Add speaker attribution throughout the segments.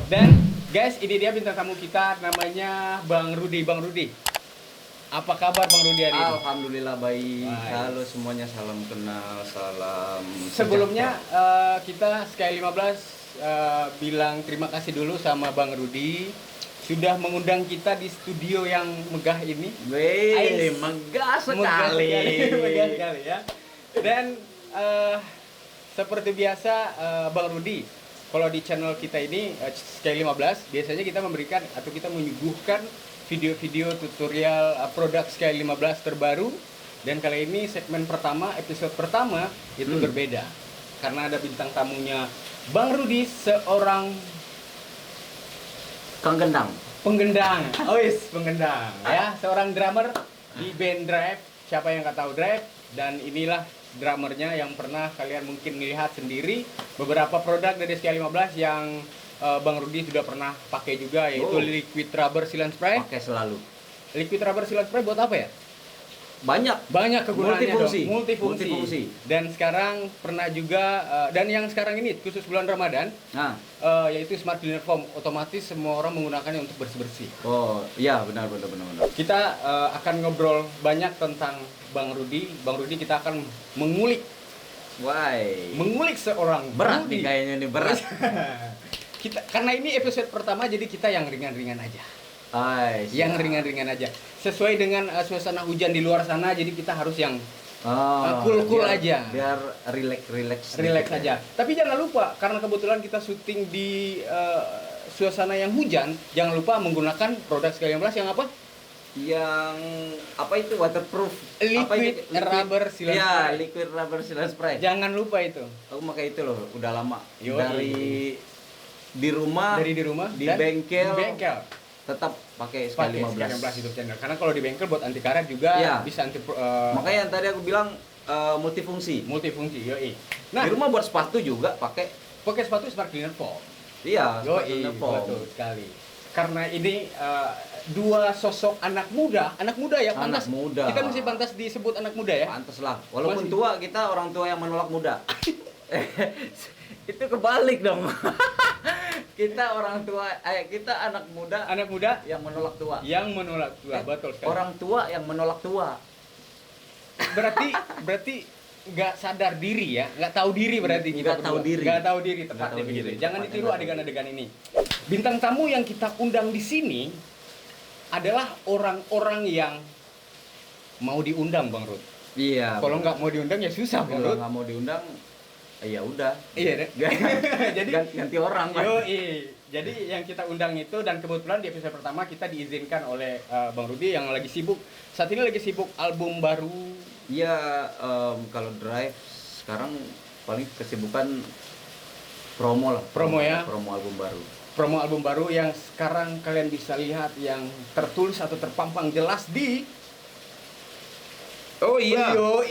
Speaker 1: Dan guys, ini dia bintang tamu kita namanya Bang Rudi. Bang Rudi, apa kabar Bang Rudi hari ini?
Speaker 2: Alhamdulillah baik.
Speaker 1: Baik.
Speaker 2: Halo semuanya, salam kenal, salam
Speaker 1: Sebelumnya
Speaker 2: sejahtera.
Speaker 1: kita Sky 15 bilang terima kasih dulu sama Bang Rudi sudah mengundang kita di studio yang megah ini.
Speaker 2: Wih, megah sekali.
Speaker 1: Megah sekali ya. Dan seperti biasa Bang Rudi, kalau di channel kita ini Sky 15 biasanya kita memberikan atau kita menyuguhkan video-video tutorial produk Sky 15 terbaru. Dan kali ini segmen pertama, episode pertama itu berbeda karena ada bintang tamunya Bang Rudi, seorang
Speaker 2: Kang Gendang.
Speaker 1: penggendang, penggendang ya, seorang drummer di band Drive. Siapa yang nggak tahu Drive? Dan inilah drummernya yang pernah kalian mungkin lihat sendiri beberapa produk dari Sky 15 yang Bang Rudi sudah pernah pakai juga, yaitu Liquid Rubber Sealant Spray.
Speaker 2: Pakai selalu.
Speaker 1: Liquid Rubber Sealant Spray buat apa ya?
Speaker 2: Banyak
Speaker 1: Kegunaannya
Speaker 2: multifungsi.
Speaker 1: multifungsi. Dan sekarang pernah juga dan yang sekarang ini khusus bulan Ramadan,
Speaker 2: Nah,
Speaker 1: yaitu Smart Cleaner Foam. Otomatis semua orang menggunakannya untuk bersih-bersih.
Speaker 2: oh iya benar.
Speaker 1: Kita akan ngobrol banyak tentang Bang Rudi. Bang Rudi, kita akan mengulik seorang
Speaker 2: Berat
Speaker 1: Rudi.
Speaker 2: nih kayaknya nih, berat.
Speaker 1: Kita karena ini episode pertama, jadi kita yang ringan-ringan aja.
Speaker 2: Siap.
Speaker 1: Yang ringan-ringan aja. Sesuai dengan suasana hujan di luar sana, jadi kita harus yang cool aja.
Speaker 2: Biar relax
Speaker 1: Aja. Tapi jangan lupa, karena kebetulan kita syuting di suasana yang hujan, jangan lupa menggunakan produk Sky 15 yang apa?
Speaker 2: Yang apa itu, waterproof?
Speaker 1: Liquid Rubber Sealant
Speaker 2: ya,
Speaker 1: Spray.
Speaker 2: liquid rubber sealant spray.
Speaker 1: Jangan lupa itu.
Speaker 2: Aku pakai itu loh, udah lama.
Speaker 1: Yoi.
Speaker 2: Dari di rumah,
Speaker 1: di
Speaker 2: dan
Speaker 1: bengkel
Speaker 2: tetap pakai Sky 15.
Speaker 1: YouTube channel. Karena kalau di bengkel buat anti karat juga
Speaker 2: Iya.
Speaker 1: bisa anti
Speaker 2: Makanya yang tadi aku bilang multifungsi.
Speaker 1: multifungsi. Yoi.
Speaker 2: Di
Speaker 1: Nah,
Speaker 2: rumah buat sepatu juga pakai.
Speaker 1: pakai sepatu Smart Cleaner Foam.
Speaker 2: Iya, sepatu
Speaker 1: Yoi,
Speaker 2: Nepal.
Speaker 1: betul sekali. Karena ini dua sosok anak muda ya,
Speaker 2: Anak
Speaker 1: pantas.
Speaker 2: muda.
Speaker 1: Kita masih pantas disebut anak muda ya.
Speaker 2: Pantes lah. Walaupun
Speaker 1: Masih.
Speaker 2: tua, kita orang tua yang menolak muda. Itu kebalik dong. Kita orang tua, kita anak muda
Speaker 1: Anak muda
Speaker 2: yang menolak tua.
Speaker 1: yang menolak tua, betul sekali.
Speaker 2: Orang tua yang menolak tua.
Speaker 1: Berarti nggak sadar diri ya, nggak tahu diri berarti kita
Speaker 2: Nggak tahu
Speaker 1: berdua.
Speaker 2: diri.
Speaker 1: Nggak tahu diri,
Speaker 2: Nggak
Speaker 1: tepatnya
Speaker 2: tahu
Speaker 1: begitu.
Speaker 2: diri,
Speaker 1: Jangan
Speaker 2: tepatnya
Speaker 1: ditiru
Speaker 2: nggak tahu
Speaker 1: adegan-adegan ini. Bintang tamu yang kita undang di sini adalah orang-orang yang mau diundang, Bang Rud.
Speaker 2: Iya.
Speaker 1: Kalau nggak mau diundang ya susah, Bang
Speaker 2: kalau
Speaker 1: Rud.
Speaker 2: nggak mau diundang, ya udah.
Speaker 1: Iya deh. Jadi
Speaker 2: ganti orang kan.
Speaker 1: Jadi yang kita undang itu, dan kebetulan di episode pertama kita diizinkan oleh Bang Rudi yang lagi sibuk. Saat ini lagi sibuk album baru.
Speaker 2: Iya, kalau Drive sekarang paling kesibukan promo lah.
Speaker 1: Promo ya?
Speaker 2: Promo album baru.
Speaker 1: Promo album baru yang sekarang kalian bisa lihat yang tertulis atau terpampang jelas di
Speaker 2: Revival.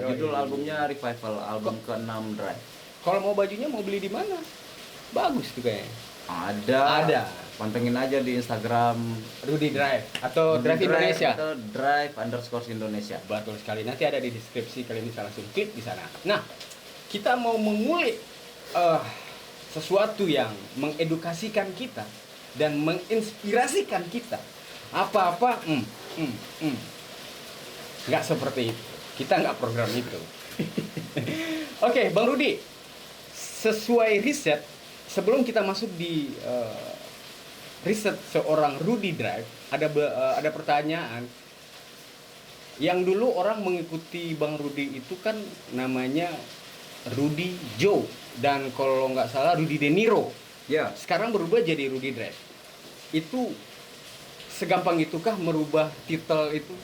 Speaker 2: Judul albumnya Revival, album ke-6 Drive.
Speaker 1: Kalau mau bajunya mau beli di mana? Bagus tuh kayaknya.
Speaker 2: Ada. Pantengin aja di Instagram
Speaker 1: Rudi Drive atau Drive Indonesia.
Speaker 2: atau Drive_Indonesia.
Speaker 1: Betul sekali. Nanti ada di deskripsi, kalian bisa langsung klik di sana. Nah, kita mau mengulik sesuatu yang mengedukasikan kita dan menginspirasikan kita. Apa-apa, nggak seperti itu. Kita nggak program itu. Oke, Bang Rudi, sesuai riset, sebelum kita masuk di riset seorang Rudi Drive, ada pertanyaan. Yang dulu orang mengikuti Bang Rudi itu kan namanya Rudy Joe, dan kalau nggak salah Rudy De Niro.
Speaker 2: Ya.
Speaker 1: Sekarang berubah jadi Rudi Drive. Itu segampang itukah merubah titel itu?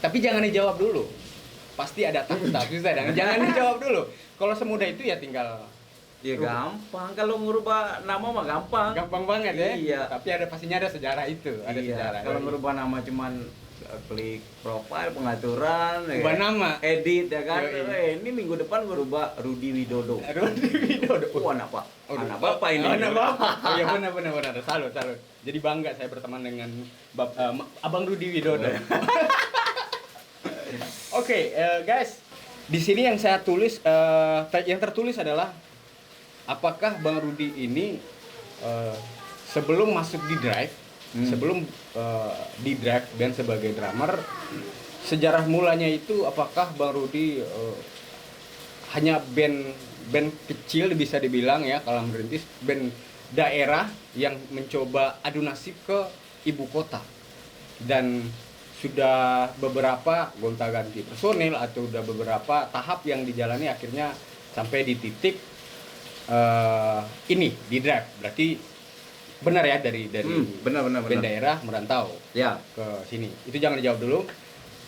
Speaker 1: Tapi jangan dijawab dulu. Pasti ada tapi jangan dijawab dulu. Kalau semudah itu ya tinggal
Speaker 2: Ya gampang, kalau ngubah nama mah gampang.
Speaker 1: gampang banget ya.
Speaker 2: Iya.
Speaker 1: Tapi pastinya ada sejarah itu, ada sejarah.
Speaker 2: Kalau ngubah nama cuman klik profile, pengaturan,
Speaker 1: Ubah nama.
Speaker 2: edit ya kan.
Speaker 1: Yoi.
Speaker 2: Ini minggu depan gue rubah Rudi Widodo.
Speaker 1: Rudi Widodo.
Speaker 2: Anak bapak ini.
Speaker 1: Anak bapak. Oh ya, benar. Salut. Jadi bangga saya berteman dengan Abang Rudi Widodo. Oke, guys. Di sini yang saya tulis, yang tertulis adalah apakah Bang Rudi ini sebelum masuk di Drive, sebelum di Drive band sebagai drummer, sejarah mulanya itu apakah Bang Rudi hanya band kecil bisa dibilang ya kalau merintis, band daerah yang mencoba adu nasib ke ibu kota, dan sudah beberapa gonta-ganti personil atau udah beberapa tahap yang dijalani akhirnya sampai di titik ini di Drive. Berarti benar ya dari
Speaker 2: benar.
Speaker 1: band daerah merantau
Speaker 2: Ya.
Speaker 1: ke sini. Itu jangan dijawab dulu.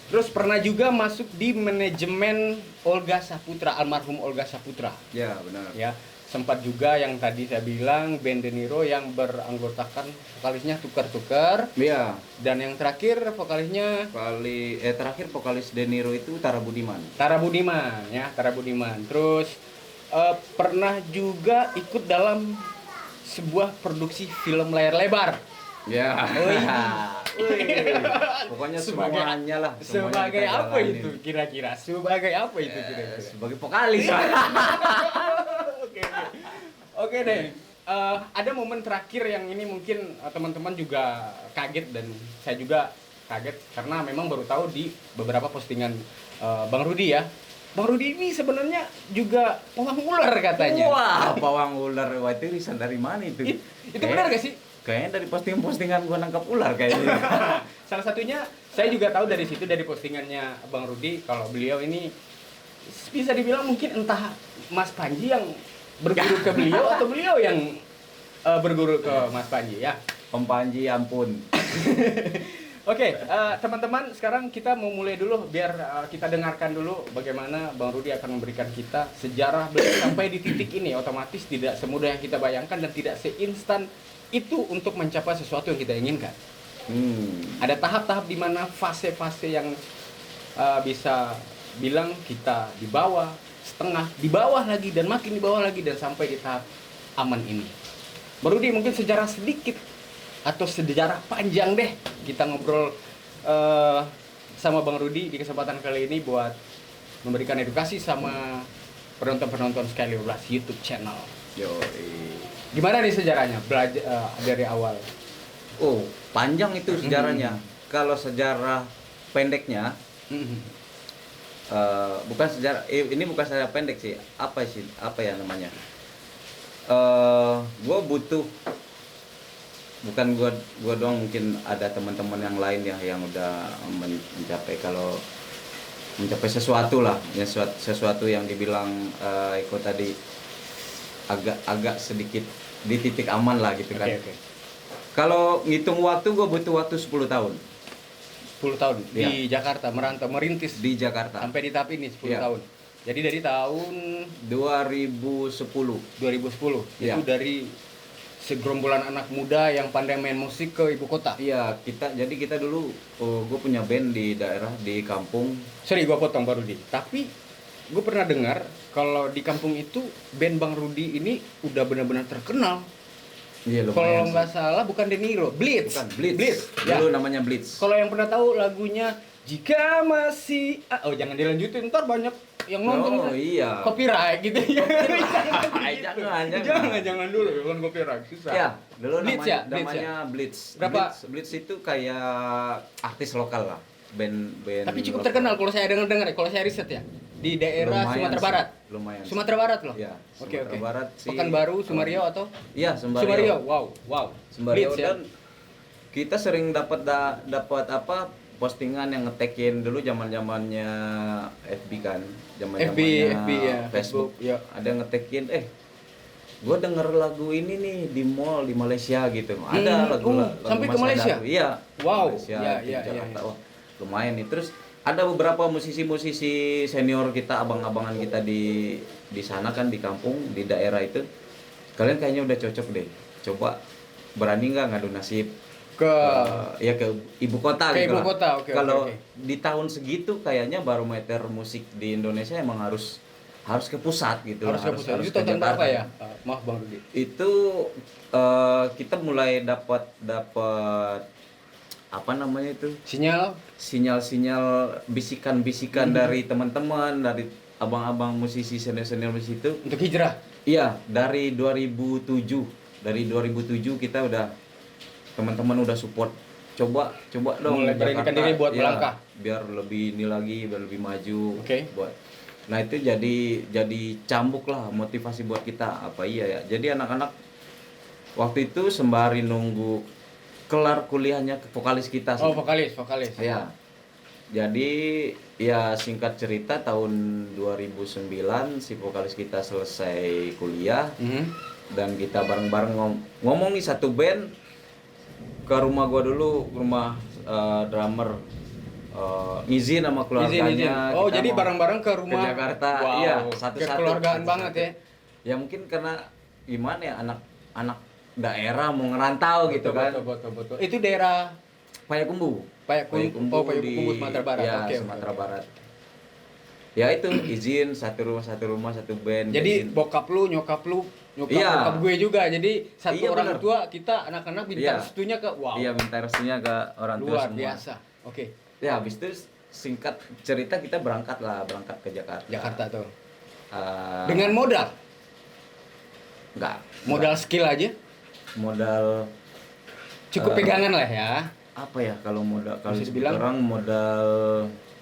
Speaker 1: Terus pernah juga masuk di manajemen Olga Saputra, almarhum Olga Saputra.
Speaker 2: Ya, benar.
Speaker 1: Ya, sempat juga yang tadi saya bilang band De Niro yang beranggotakan vokalisnya tukar-tukar,
Speaker 2: Iya.
Speaker 1: dan yang terakhir vokalisnya
Speaker 2: Terakhir vokalis De Niro itu Tara Budiman.
Speaker 1: Tara Budiman ya, Tara Budiman. Terus pernah juga ikut dalam sebuah produksi film layar lebar.
Speaker 2: Ya.
Speaker 1: Wih.
Speaker 2: Pokoknya
Speaker 1: Sebagai-
Speaker 2: semuanya lah. semuanya
Speaker 1: Sebagai
Speaker 2: kita
Speaker 1: apa
Speaker 2: jalanin.
Speaker 1: itu kira-kira? Sebagai apa itu kira-kira?
Speaker 2: Sebagai vokalis.
Speaker 1: Oke. Oke deh. Ada momen terakhir yang ini mungkin teman-teman juga kaget dan saya juga kaget karena memang baru tahu di beberapa postingan Bang Rudi ya. Bang Rudi ini sebenarnya juga pawang ular katanya.
Speaker 2: Wah, pawang ular. Wah, itu riset dari mana itu?
Speaker 1: Itu benar gak sih?
Speaker 2: Kayaknya dari postingan gua nangkap ular kayaknya.
Speaker 1: Salah satunya saya juga tahu dari situ, dari postingannya Bang Rudi, kalau beliau ini bisa dibilang mungkin entah Mas Panji yang berguru ke beliau atau beliau yang berguru ke Mas Panji ya.
Speaker 2: Om Panji, ampun.
Speaker 1: Oke, teman-teman, sekarang kita mau mulai dulu biar kita dengarkan dulu bagaimana Bang Rudi akan memberikan kita sejarah beliau sampai di titik ini. Otomatis tidak semudah yang kita bayangkan dan tidak seinstan itu untuk mencapai sesuatu yang kita inginkan. Ada tahap-tahap di mana fase-fase yang bisa bilang kita di bawah, setengah, di bawah lagi, dan makin di bawah lagi, dan sampai di tahap aman ini. Bang Rudi, mungkin sejarah sedikit atau sejarah panjang deh kita ngobrol sama Bang Rudi di kesempatan kali ini buat memberikan edukasi sama penonton-penonton Sky 15 YouTube channel.
Speaker 2: Yoi.
Speaker 1: Gimana nih sejarahnya belajar dari awal?
Speaker 2: Oh, panjang itu sejarahnya. Kalau sejarah pendeknya, bukan sejarah, ini bukan sejarah pendek sih. Apa ya namanya? Gue butuh, bukan gua doang, mungkin ada teman-teman yang lain ya yang udah mencapai sesuatu lah, ya, sesuatu yang dibilang Eko tadi agak sedikit di titik aman lah gitu kan.
Speaker 1: Oke.
Speaker 2: Kalau ngitung waktu, gue butuh waktu 10 tahun
Speaker 1: 10 tahun
Speaker 2: Iya.
Speaker 1: di Jakarta merantau merintis
Speaker 2: di Jakarta.
Speaker 1: sampai di tahap ini 10
Speaker 2: Iya.
Speaker 1: tahun. Jadi dari tahun
Speaker 2: 2010.
Speaker 1: 2010
Speaker 2: Iya.
Speaker 1: itu dari segerombolan anak muda yang pandai main musik ke ibu kota.
Speaker 2: Iya, kita dulu, gue punya band di daerah, di kampung.
Speaker 1: Sorry gua potong Bang Rudi, tapi gue pernah dengar kalau di kampung itu band Bang Rudi ini udah benar-benar terkenal.
Speaker 2: Iya,
Speaker 1: Kalau nggak salah bukan De Niro, Blitz.
Speaker 2: Bukan, Blitz.
Speaker 1: Ya.
Speaker 2: Dulu namanya Blitz.
Speaker 1: Kalau yang pernah tahu lagunya Jika Masih oh jangan dilanjutin, ntar banyak yang nonton.
Speaker 2: Oh iya.
Speaker 1: Copyright gitu ya.
Speaker 2: Jangan.
Speaker 1: Jangan dulu, jangan copyright, susah.
Speaker 2: Ya, dulu
Speaker 1: Blitz
Speaker 2: namanya,
Speaker 1: ya? Blitz
Speaker 2: namanya
Speaker 1: ya?
Speaker 2: Blitz.
Speaker 1: Berapa?
Speaker 2: Blitz itu kayak artis lokal lah. Band
Speaker 1: Tapi cukup
Speaker 2: lokal.
Speaker 1: terkenal kalau saya dengar, kalau saya riset ya. Di daerah
Speaker 2: Lumayan
Speaker 1: Sumatera
Speaker 2: sih,
Speaker 1: Barat.
Speaker 2: lumayan sih.
Speaker 1: Sumatera Barat loh.
Speaker 2: Iya,
Speaker 1: Oke.
Speaker 2: Sumatera Barat sih.
Speaker 1: Pekanbaru, Sumario atau
Speaker 2: Iya,
Speaker 1: Sumario.
Speaker 2: Sumario.
Speaker 1: Wow.
Speaker 2: Sembari
Speaker 1: Blitz ya.
Speaker 2: dan kita sering dapat apa postingan yang ngetekin dulu zaman-zamannya FB kan,
Speaker 1: FB ya,
Speaker 2: Facebook.
Speaker 1: ya.
Speaker 2: Ada yang ngetekin, gue denger lagu ini nih di mall di Malaysia gitu. Ada lagu
Speaker 1: sampai ke
Speaker 2: Mas
Speaker 1: Malaysia?
Speaker 2: Hadar. Iya.
Speaker 1: Wow.
Speaker 2: Malaysia,
Speaker 1: Iya,
Speaker 2: di
Speaker 1: iya,
Speaker 2: Jakarta.
Speaker 1: iya.
Speaker 2: Wah, lumayan nih. Terus ada beberapa musisi-musisi senior kita, abang-abangan kita di sana kan, di kampung, di daerah itu. Kalian kayaknya udah cocok deh. Coba berani nggak ngadu nasib
Speaker 1: Ke
Speaker 2: ke ibu kota
Speaker 1: Ke
Speaker 2: gitu
Speaker 1: ibu
Speaker 2: lah.
Speaker 1: kota, oke,
Speaker 2: Kalau
Speaker 1: oke.
Speaker 2: di tahun segitu kayaknya barometer musik di Indonesia emang harus ke pusat gitu
Speaker 1: harus
Speaker 2: lah,
Speaker 1: ke pusat. Itu
Speaker 2: ke
Speaker 1: tahun berapa
Speaker 2: Jakarta.
Speaker 1: ya? Maaf Bang Rudi.
Speaker 2: Itu kita mulai dapat apa namanya itu,
Speaker 1: Sinyal
Speaker 2: sinyal bisikan dari teman-teman, dari abang-abang musisi senior musisi itu
Speaker 1: untuk hijrah.
Speaker 2: Iya, dari 2007. Dari 2007 kita udah, teman-teman udah support. Coba dong
Speaker 1: Mulai beranikan
Speaker 2: Jakarta,
Speaker 1: diri buat
Speaker 2: ya,
Speaker 1: melangkah.
Speaker 2: biar lebih ini lagi, biar lebih maju.
Speaker 1: Oke.
Speaker 2: Nah itu jadi cambuk lah, motivasi buat kita. Apa iya ya? Jadi anak-anak waktu itu sembari nunggu kelar kuliahnya ke vokalis kita.
Speaker 1: Oh, vokalis.
Speaker 2: Ya. Jadi ya singkat cerita tahun 2009 si vokalis kita selesai kuliah dan kita bareng-bareng ngomong nih satu band ke rumah gua dulu, ke rumah drummer, izin sama keluarganya.
Speaker 1: Izin. Oh,
Speaker 2: kita
Speaker 1: jadi
Speaker 2: mau
Speaker 1: bareng-bareng ke rumah.
Speaker 2: ke Jakarta.
Speaker 1: Wow.
Speaker 2: Iya, satu-satu.
Speaker 1: Kekeluargaan
Speaker 2: satu-satu.
Speaker 1: banget ya.
Speaker 2: Ya mungkin karena gimana ya, anak daerah mau ngerantau gitu kan.
Speaker 1: Betul. Itu daerah
Speaker 2: Payakumbuh.
Speaker 1: Payakumbuh, Sumatera Barat.
Speaker 2: Ya,
Speaker 1: Oke.
Speaker 2: Sumatera Barat. Ya itu izin satu rumah satu band.
Speaker 1: Jadi
Speaker 2: izin.
Speaker 1: bokap lu, nyokap
Speaker 2: Iya.
Speaker 1: bokap gue juga. Jadi satu
Speaker 2: Iya,
Speaker 1: orang
Speaker 2: bener.
Speaker 1: tua, kita anak-anak minta
Speaker 2: Iya.
Speaker 1: restunya ke wow.
Speaker 2: Iya, minta restunya ke orang tua
Speaker 1: Luar
Speaker 2: semua.
Speaker 1: biasa. Oke.
Speaker 2: Ya habis itu singkat cerita kita berangkat ke Jakarta.
Speaker 1: Jakarta tuh.
Speaker 2: Eh,
Speaker 1: Dengan modal
Speaker 2: enggak.
Speaker 1: skill aja.
Speaker 2: Modal
Speaker 1: Cukup pegangan lah ya.
Speaker 2: apa ya, kalau modal, kalau
Speaker 1: Bisa
Speaker 2: disebut
Speaker 1: dibilang?
Speaker 2: orang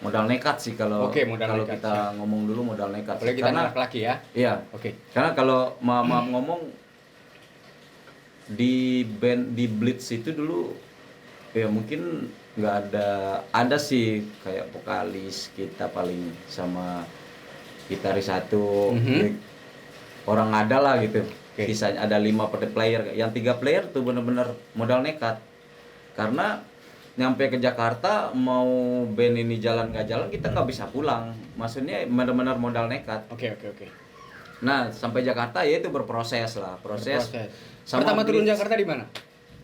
Speaker 2: modal nekat sih kalau
Speaker 1: Oke, modal
Speaker 2: kalau
Speaker 1: nekat,
Speaker 2: kita ngomong dulu modal nekat.
Speaker 1: Apalagi kita anak laki ya.
Speaker 2: Iya,
Speaker 1: Oke.
Speaker 2: karena kalau maaf ngomong di band di Blitz itu dulu ya mungkin nggak ada sih kayak vokalis kita paling sama gitaris satu. Orang ada lah gitu.
Speaker 1: Oke.
Speaker 2: Sisanya ada 5 player, yang 3 player tuh bener-bener modal nekat. Karena nyampe ke Jakarta mau band ini jalan nggak jalan kita nggak bisa pulang. Maksudnya benar-benar modal nekat.
Speaker 1: Oke.
Speaker 2: Nah sampai Jakarta ya itu berproses lah, proses. Sama
Speaker 1: Pertama turun
Speaker 2: Blitz.
Speaker 1: Jakarta di mana?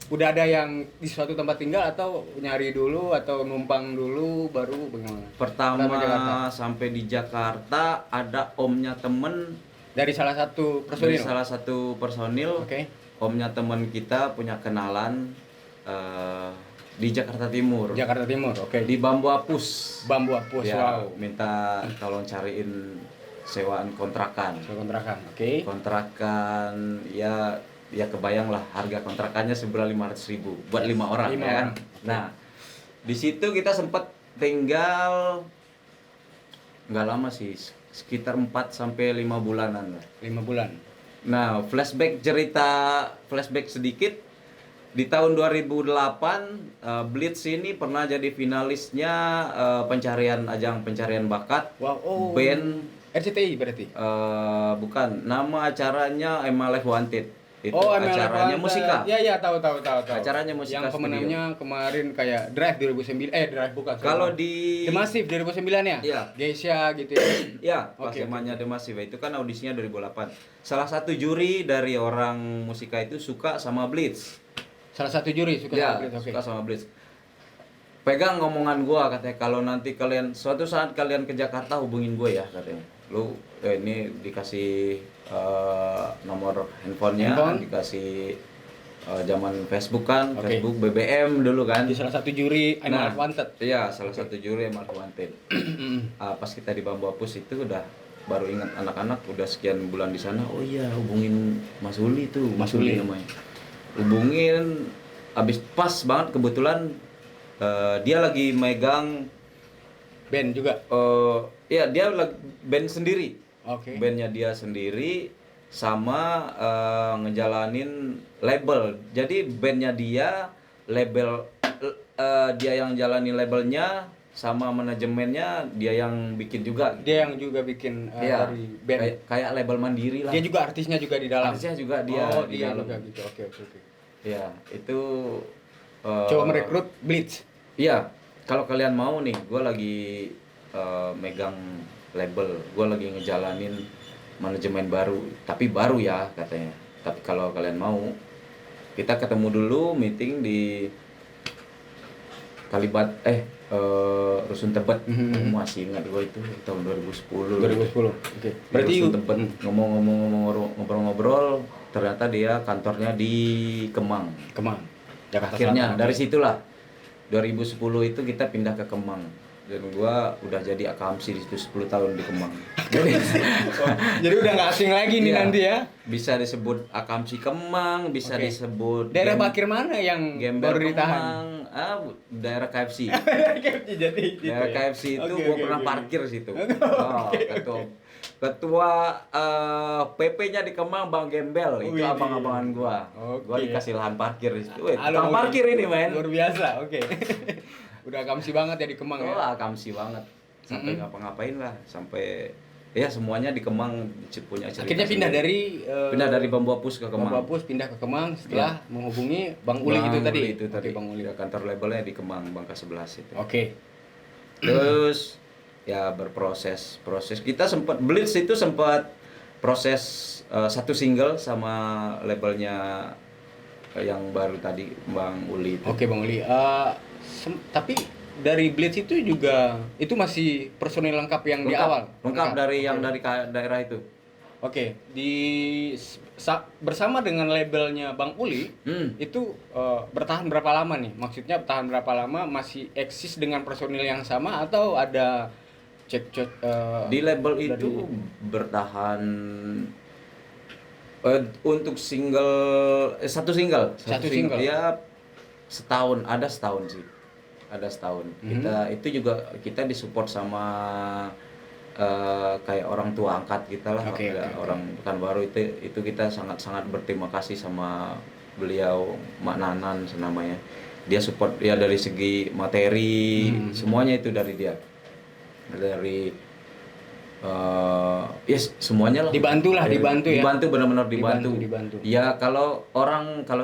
Speaker 1: Udah ada yang di suatu tempat tinggal atau nyari dulu atau numpang dulu baru bagaimana?
Speaker 2: Pertama
Speaker 1: Jakarta.
Speaker 2: sampai di Jakarta ada omnya temen
Speaker 1: Dari salah satu
Speaker 2: dari
Speaker 1: personil.
Speaker 2: salah satu personil.
Speaker 1: Oke.
Speaker 2: Omnya temen kita punya kenalan di Jakarta Timur.
Speaker 1: Jakarta Timur. Oke.
Speaker 2: Di Bambu Apus.
Speaker 1: Bambu Apus.
Speaker 2: Ya,
Speaker 1: Wow.
Speaker 2: minta tolong cariin sewaan kontrakan.
Speaker 1: Soal kontrakan. Oke.
Speaker 2: Kontrakan ya kebayang lah harga kontrakannya sebulan 500.000 buat 5 orang
Speaker 1: 5
Speaker 2: ya kan.
Speaker 1: orang.
Speaker 2: Nah, di situ kita sempat tinggal nggak lama sih, sekitar 4 sampai 5 bulanan lah.
Speaker 1: 5 bulan.
Speaker 2: Nah, flashback sedikit. Di tahun 2008 Blitz ini pernah jadi finalisnya ajang pencarian bakat
Speaker 1: Wow. Oh.
Speaker 2: band
Speaker 1: RCTI berarti.
Speaker 2: bukan, nama acaranya Emma Live Wanted. Itu
Speaker 1: ML
Speaker 2: acaranya
Speaker 1: Levante.
Speaker 2: Musika.
Speaker 1: Iya, tahu.
Speaker 2: Acaranya Musika
Speaker 1: Yang pemenangnya kemarin kayak Drive 2009. Drive bukan.
Speaker 2: Kalau
Speaker 1: sorry.
Speaker 2: di
Speaker 1: The Massive 2009 ya?
Speaker 2: Iya.
Speaker 1: Geisha gitu ya.
Speaker 2: ya, pas
Speaker 1: Oke.
Speaker 2: namanya The Massive itu kan audisinya 2008. Salah satu juri dari orang Musika itu suka sama Blitz.
Speaker 1: Salah satu juri suka
Speaker 2: Ya,
Speaker 1: sama Blitz. Oke.
Speaker 2: suka sama Blitz. Pegang omongan gua katanya, kalau nanti suatu saat kalian ke Jakarta hubungin gue ya katanya. Lu ini dikasih nomor handphonenya, dikasih zaman Facebook kan,
Speaker 1: Oke.
Speaker 2: Facebook BBM dulu kan.
Speaker 1: Di salah satu juri I'm
Speaker 2: Nah,
Speaker 1: Not Wanted.
Speaker 2: Iya, salah satu juri yang Wanted. Pas kita di Bambu Apus itu udah baru ingat anak-anak udah sekian bulan di sana. Oh iya, hubungin Mas Uli tuh,
Speaker 1: Mas Uli
Speaker 2: namanya. Hubungin, abis pas banget kebetulan dia lagi megang
Speaker 1: Band juga.
Speaker 2: ya dia lagi band sendiri.
Speaker 1: Oke.
Speaker 2: Bandnya dia sendiri sama ngejalanin label. Jadi bandnya dia, label dia yang jalani labelnya, sama manajemennya dia yang bikin juga.
Speaker 1: Dia yang juga bikin
Speaker 2: Iya,
Speaker 1: dari band.
Speaker 2: kayak label mandiri lah.
Speaker 1: Dia juga artisnya juga di dalam.
Speaker 2: Artisnya juga dia
Speaker 1: Oh,
Speaker 2: di
Speaker 1: dia
Speaker 2: dalam.
Speaker 1: juga gitu. Oke.
Speaker 2: Ya, itu
Speaker 1: Coba merekrut Blitz.
Speaker 2: Iya, kalau kalian mau nih, gue lagi megang label, gue lagi ngejalanin manajemen baru, tapi baru ya katanya. Tapi kalau kalian mau, kita ketemu dulu, meeting di Rusun Tebet. Masih ingat gue itu tahun 2010.
Speaker 1: 2010. Oke. Berarti
Speaker 2: Rusun Tebet, ngobrol-ngobrol, ternyata dia kantornya di Kemang.
Speaker 1: Jakarta
Speaker 2: Akhirnya
Speaker 1: Selatan.
Speaker 2: dari situlah 2010 itu kita pindah ke Kemang. dan gua udah jadi akamsi di situ 10 tahun di Kemang. Jadi
Speaker 1: Jadi udah nggak asing lagi nih
Speaker 2: iya,
Speaker 1: nanti ya.
Speaker 2: bisa disebut akamsi Kemang, bisa
Speaker 1: Oke.
Speaker 2: disebut
Speaker 1: Daerah parkir mana yang
Speaker 2: Gembel
Speaker 1: baru ditahan?
Speaker 2: Kemang, daerah KFC.
Speaker 1: Jadi gitu
Speaker 2: Daerah
Speaker 1: ya.
Speaker 2: KFC itu
Speaker 1: Oke,
Speaker 2: gua
Speaker 1: oke,
Speaker 2: pernah
Speaker 1: oke.
Speaker 2: parkir situ.
Speaker 1: Oke,
Speaker 2: Ketua PP-nya di Kemang Bang Gembel, itu
Speaker 1: Wih,
Speaker 2: abang-abangan gua. Gua
Speaker 1: oke.
Speaker 2: dikasih lahan parkir di situ. Weh,
Speaker 1: Halo,
Speaker 2: tukang parkir ini, men.
Speaker 1: luar biasa. Oke. Udah kamsi banget ya di Kemang ya.
Speaker 2: Oh, akamsi banget. Sampai ngapa-ngapain lah, sampai ya semuanya di Kemang punya cerita.
Speaker 1: Akhirnya pindah
Speaker 2: sendiri.
Speaker 1: dari
Speaker 2: Pindah dari Bambu Apus ke Kemang.
Speaker 1: Bang Bapus pindah ke Kemang setelah menghubungi Bang Uli itu
Speaker 2: Bang
Speaker 1: tadi.
Speaker 2: Uli itu
Speaker 1: Oke,
Speaker 2: tadi.
Speaker 1: Bang Uli.
Speaker 2: Ya, kantor labelnya di Kemang, Bangka 11 itu.
Speaker 1: Oke.
Speaker 2: Terus ya berproses kita sempat Blitz itu sempat proses satu single sama labelnya yang baru tadi Bang Uli itu.
Speaker 1: Oke, Bang Uli. Tapi dari Blitz itu juga itu masih personil lengkap yang di awal.
Speaker 2: Lengkap dari
Speaker 1: Oke.
Speaker 2: yang dari daerah itu.
Speaker 1: Oke, bersama dengan labelnya Bang Uli itu bertahan berapa lama nih? Maksudnya bertahan berapa lama? Masih eksis dengan personil yang sama atau ada cek-cek
Speaker 2: Di label
Speaker 1: dari-
Speaker 2: itu bertahan untuk satu single ya setahun sih, ada setahun. Kita itu juga kita disupport sama kayak orang tua angkat kita lah.
Speaker 1: Oke,
Speaker 2: Ada
Speaker 1: oke.
Speaker 2: orang Pekanbaru itu kita sangat berterima kasih sama beliau, Mak Nanan namanya. Dia support ya dari segi materi, semuanya itu dari dia. Dari yes, semuanya lah.
Speaker 1: Dibantu lah, dibantu ya.
Speaker 2: Dibantu, benar-benar dibantu.
Speaker 1: Dibantu.
Speaker 2: Ya kalau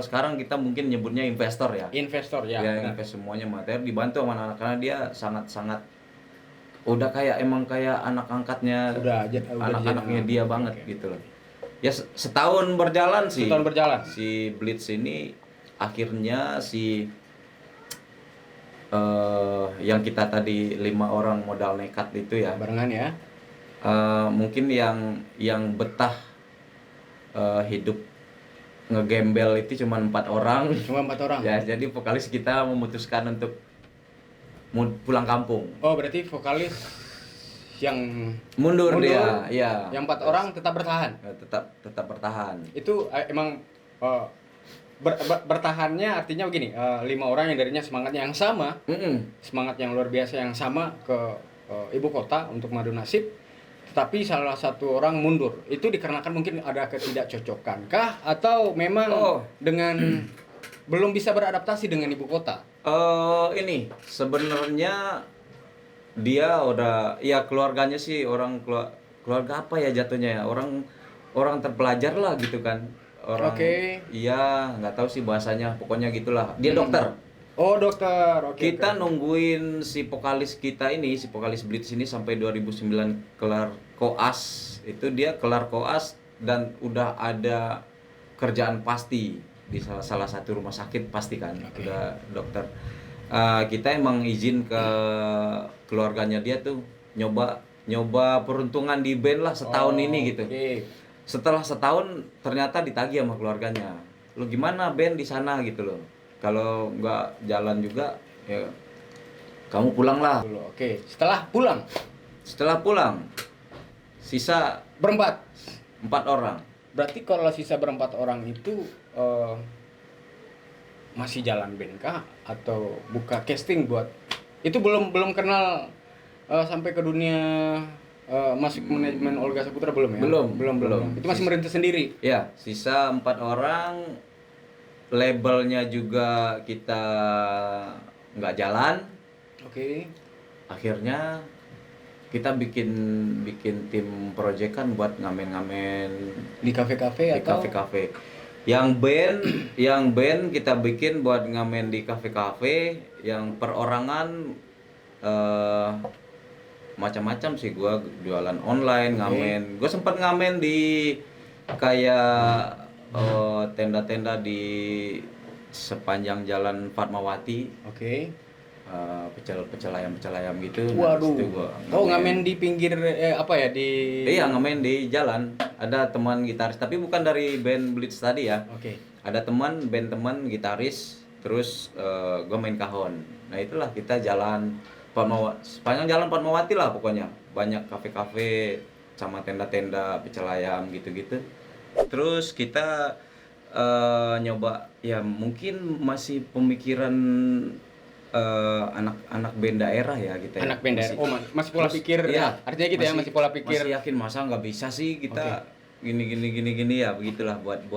Speaker 2: sekarang kita mungkin nyebutnya investor ya.
Speaker 1: Investor ya.
Speaker 2: Ya,
Speaker 1: benar.
Speaker 2: invest semuanya materi dibantu sama anak, karena dia sangat udah kayak anak angkatnya,
Speaker 1: Udah
Speaker 2: anak-anaknya
Speaker 1: jadi-
Speaker 2: dia banget gitu loh. Ya setahun berjalan sih.
Speaker 1: Setahun berjalan.
Speaker 2: Si Blitz ini akhirnya yang kita tadi 5 orang modal nekat itu ya.
Speaker 1: Barengan ya.
Speaker 2: Mungkin yang betah hidup ngegembel itu cuma 4 orang.
Speaker 1: Cuma 4 orang.
Speaker 2: Ya, jadi vokalis kita memutuskan untuk pulang kampung.
Speaker 1: Oh, berarti vokalis yang
Speaker 2: Mundur dia, ya.
Speaker 1: Yang 4 orang tetap bertahan.
Speaker 2: Tetap bertahan.
Speaker 1: Itu emang bertahannya artinya begini, 5 orang yang darinya semangatnya yang sama, semangat yang luar biasa yang sama ke ibu kota untuk madu nasib, tetapi salah satu orang mundur. Itu dikarenakan mungkin ada ketidakcocokan kah atau memang dengan belum bisa beradaptasi dengan ibu kota?
Speaker 2: Ini sebenarnya dia udah, ya keluarganya sih keluarga apa ya jatuhnya ya, orang terpelajar lah gitu kan. Orang, iya, nggak tahu sih bahasanya, pokoknya gitulah. Dia dokter.
Speaker 1: Oh, dokter. Oke.
Speaker 2: Kita nungguin si vokalis kita ini, si vokalis Blitz ini sampai 2009 kelar koas. Itu dia kelar koas dan udah ada kerjaan pasti di salah satu rumah sakit pasti kan. Udah dokter. Kita emang izin ke keluarganya dia tuh nyoba peruntungan di band lah setahun ini gitu. Setelah setahun ternyata ditagih sama keluarganya. Lu gimana band di sana gitu loh. Kalau nggak jalan juga ya kamu pulang lah.
Speaker 1: Oke. Setelah pulang
Speaker 2: Sisa
Speaker 1: berempat.
Speaker 2: 4 orang.
Speaker 1: Berarti kalau sisa berempat orang itu masih jalan band kah atau buka casting buat itu belum kenal sampai ke dunia masuk manajemen Olga Saputra belum ya? Belum. Itu masih merintis sendiri.
Speaker 2: Ya, sisa 4 orang. Labelnya juga kita nggak jalan.
Speaker 1: Oke.
Speaker 2: Akhirnya kita bikin tim proyekan buat ngamen-ngamen
Speaker 1: Di kafe-kafe
Speaker 2: di
Speaker 1: atau
Speaker 2: kafe-kafe. Yang band kita bikin buat ngamen di kafe-kafe, yang perorangan macam-macam sih. Gua jualan online, ngamen. Gue sempat ngamen di kayak tenda-tenda di sepanjang jalan Fatmawati.
Speaker 1: Oke.
Speaker 2: Pecel ayam gitu.
Speaker 1: Waduh.
Speaker 2: Nah, situ gua
Speaker 1: ngamen di pinggir apa ya di
Speaker 2: Iya, ngamen di jalan. Ada teman gitaris, tapi bukan dari band Blitz tadi ya.
Speaker 1: Oke.
Speaker 2: Ada teman gitaris, terus gue main kahon. Nah itulah kita jalan sepanjang jalan Fatmawati lah pokoknya. Banyak kafe-kafe sama tenda-tenda pecel ayam gitu-gitu. Terus kita nyoba ya mungkin masih pemikiran anak-anak band daerah ya kita ya.
Speaker 1: Anak band daerah. Oh, masih pola pikir.
Speaker 2: Iya,
Speaker 1: Artinya gitu ya, masih pola pikir.
Speaker 2: masih yakin masa nggak bisa sih kita gini ya begitulah buat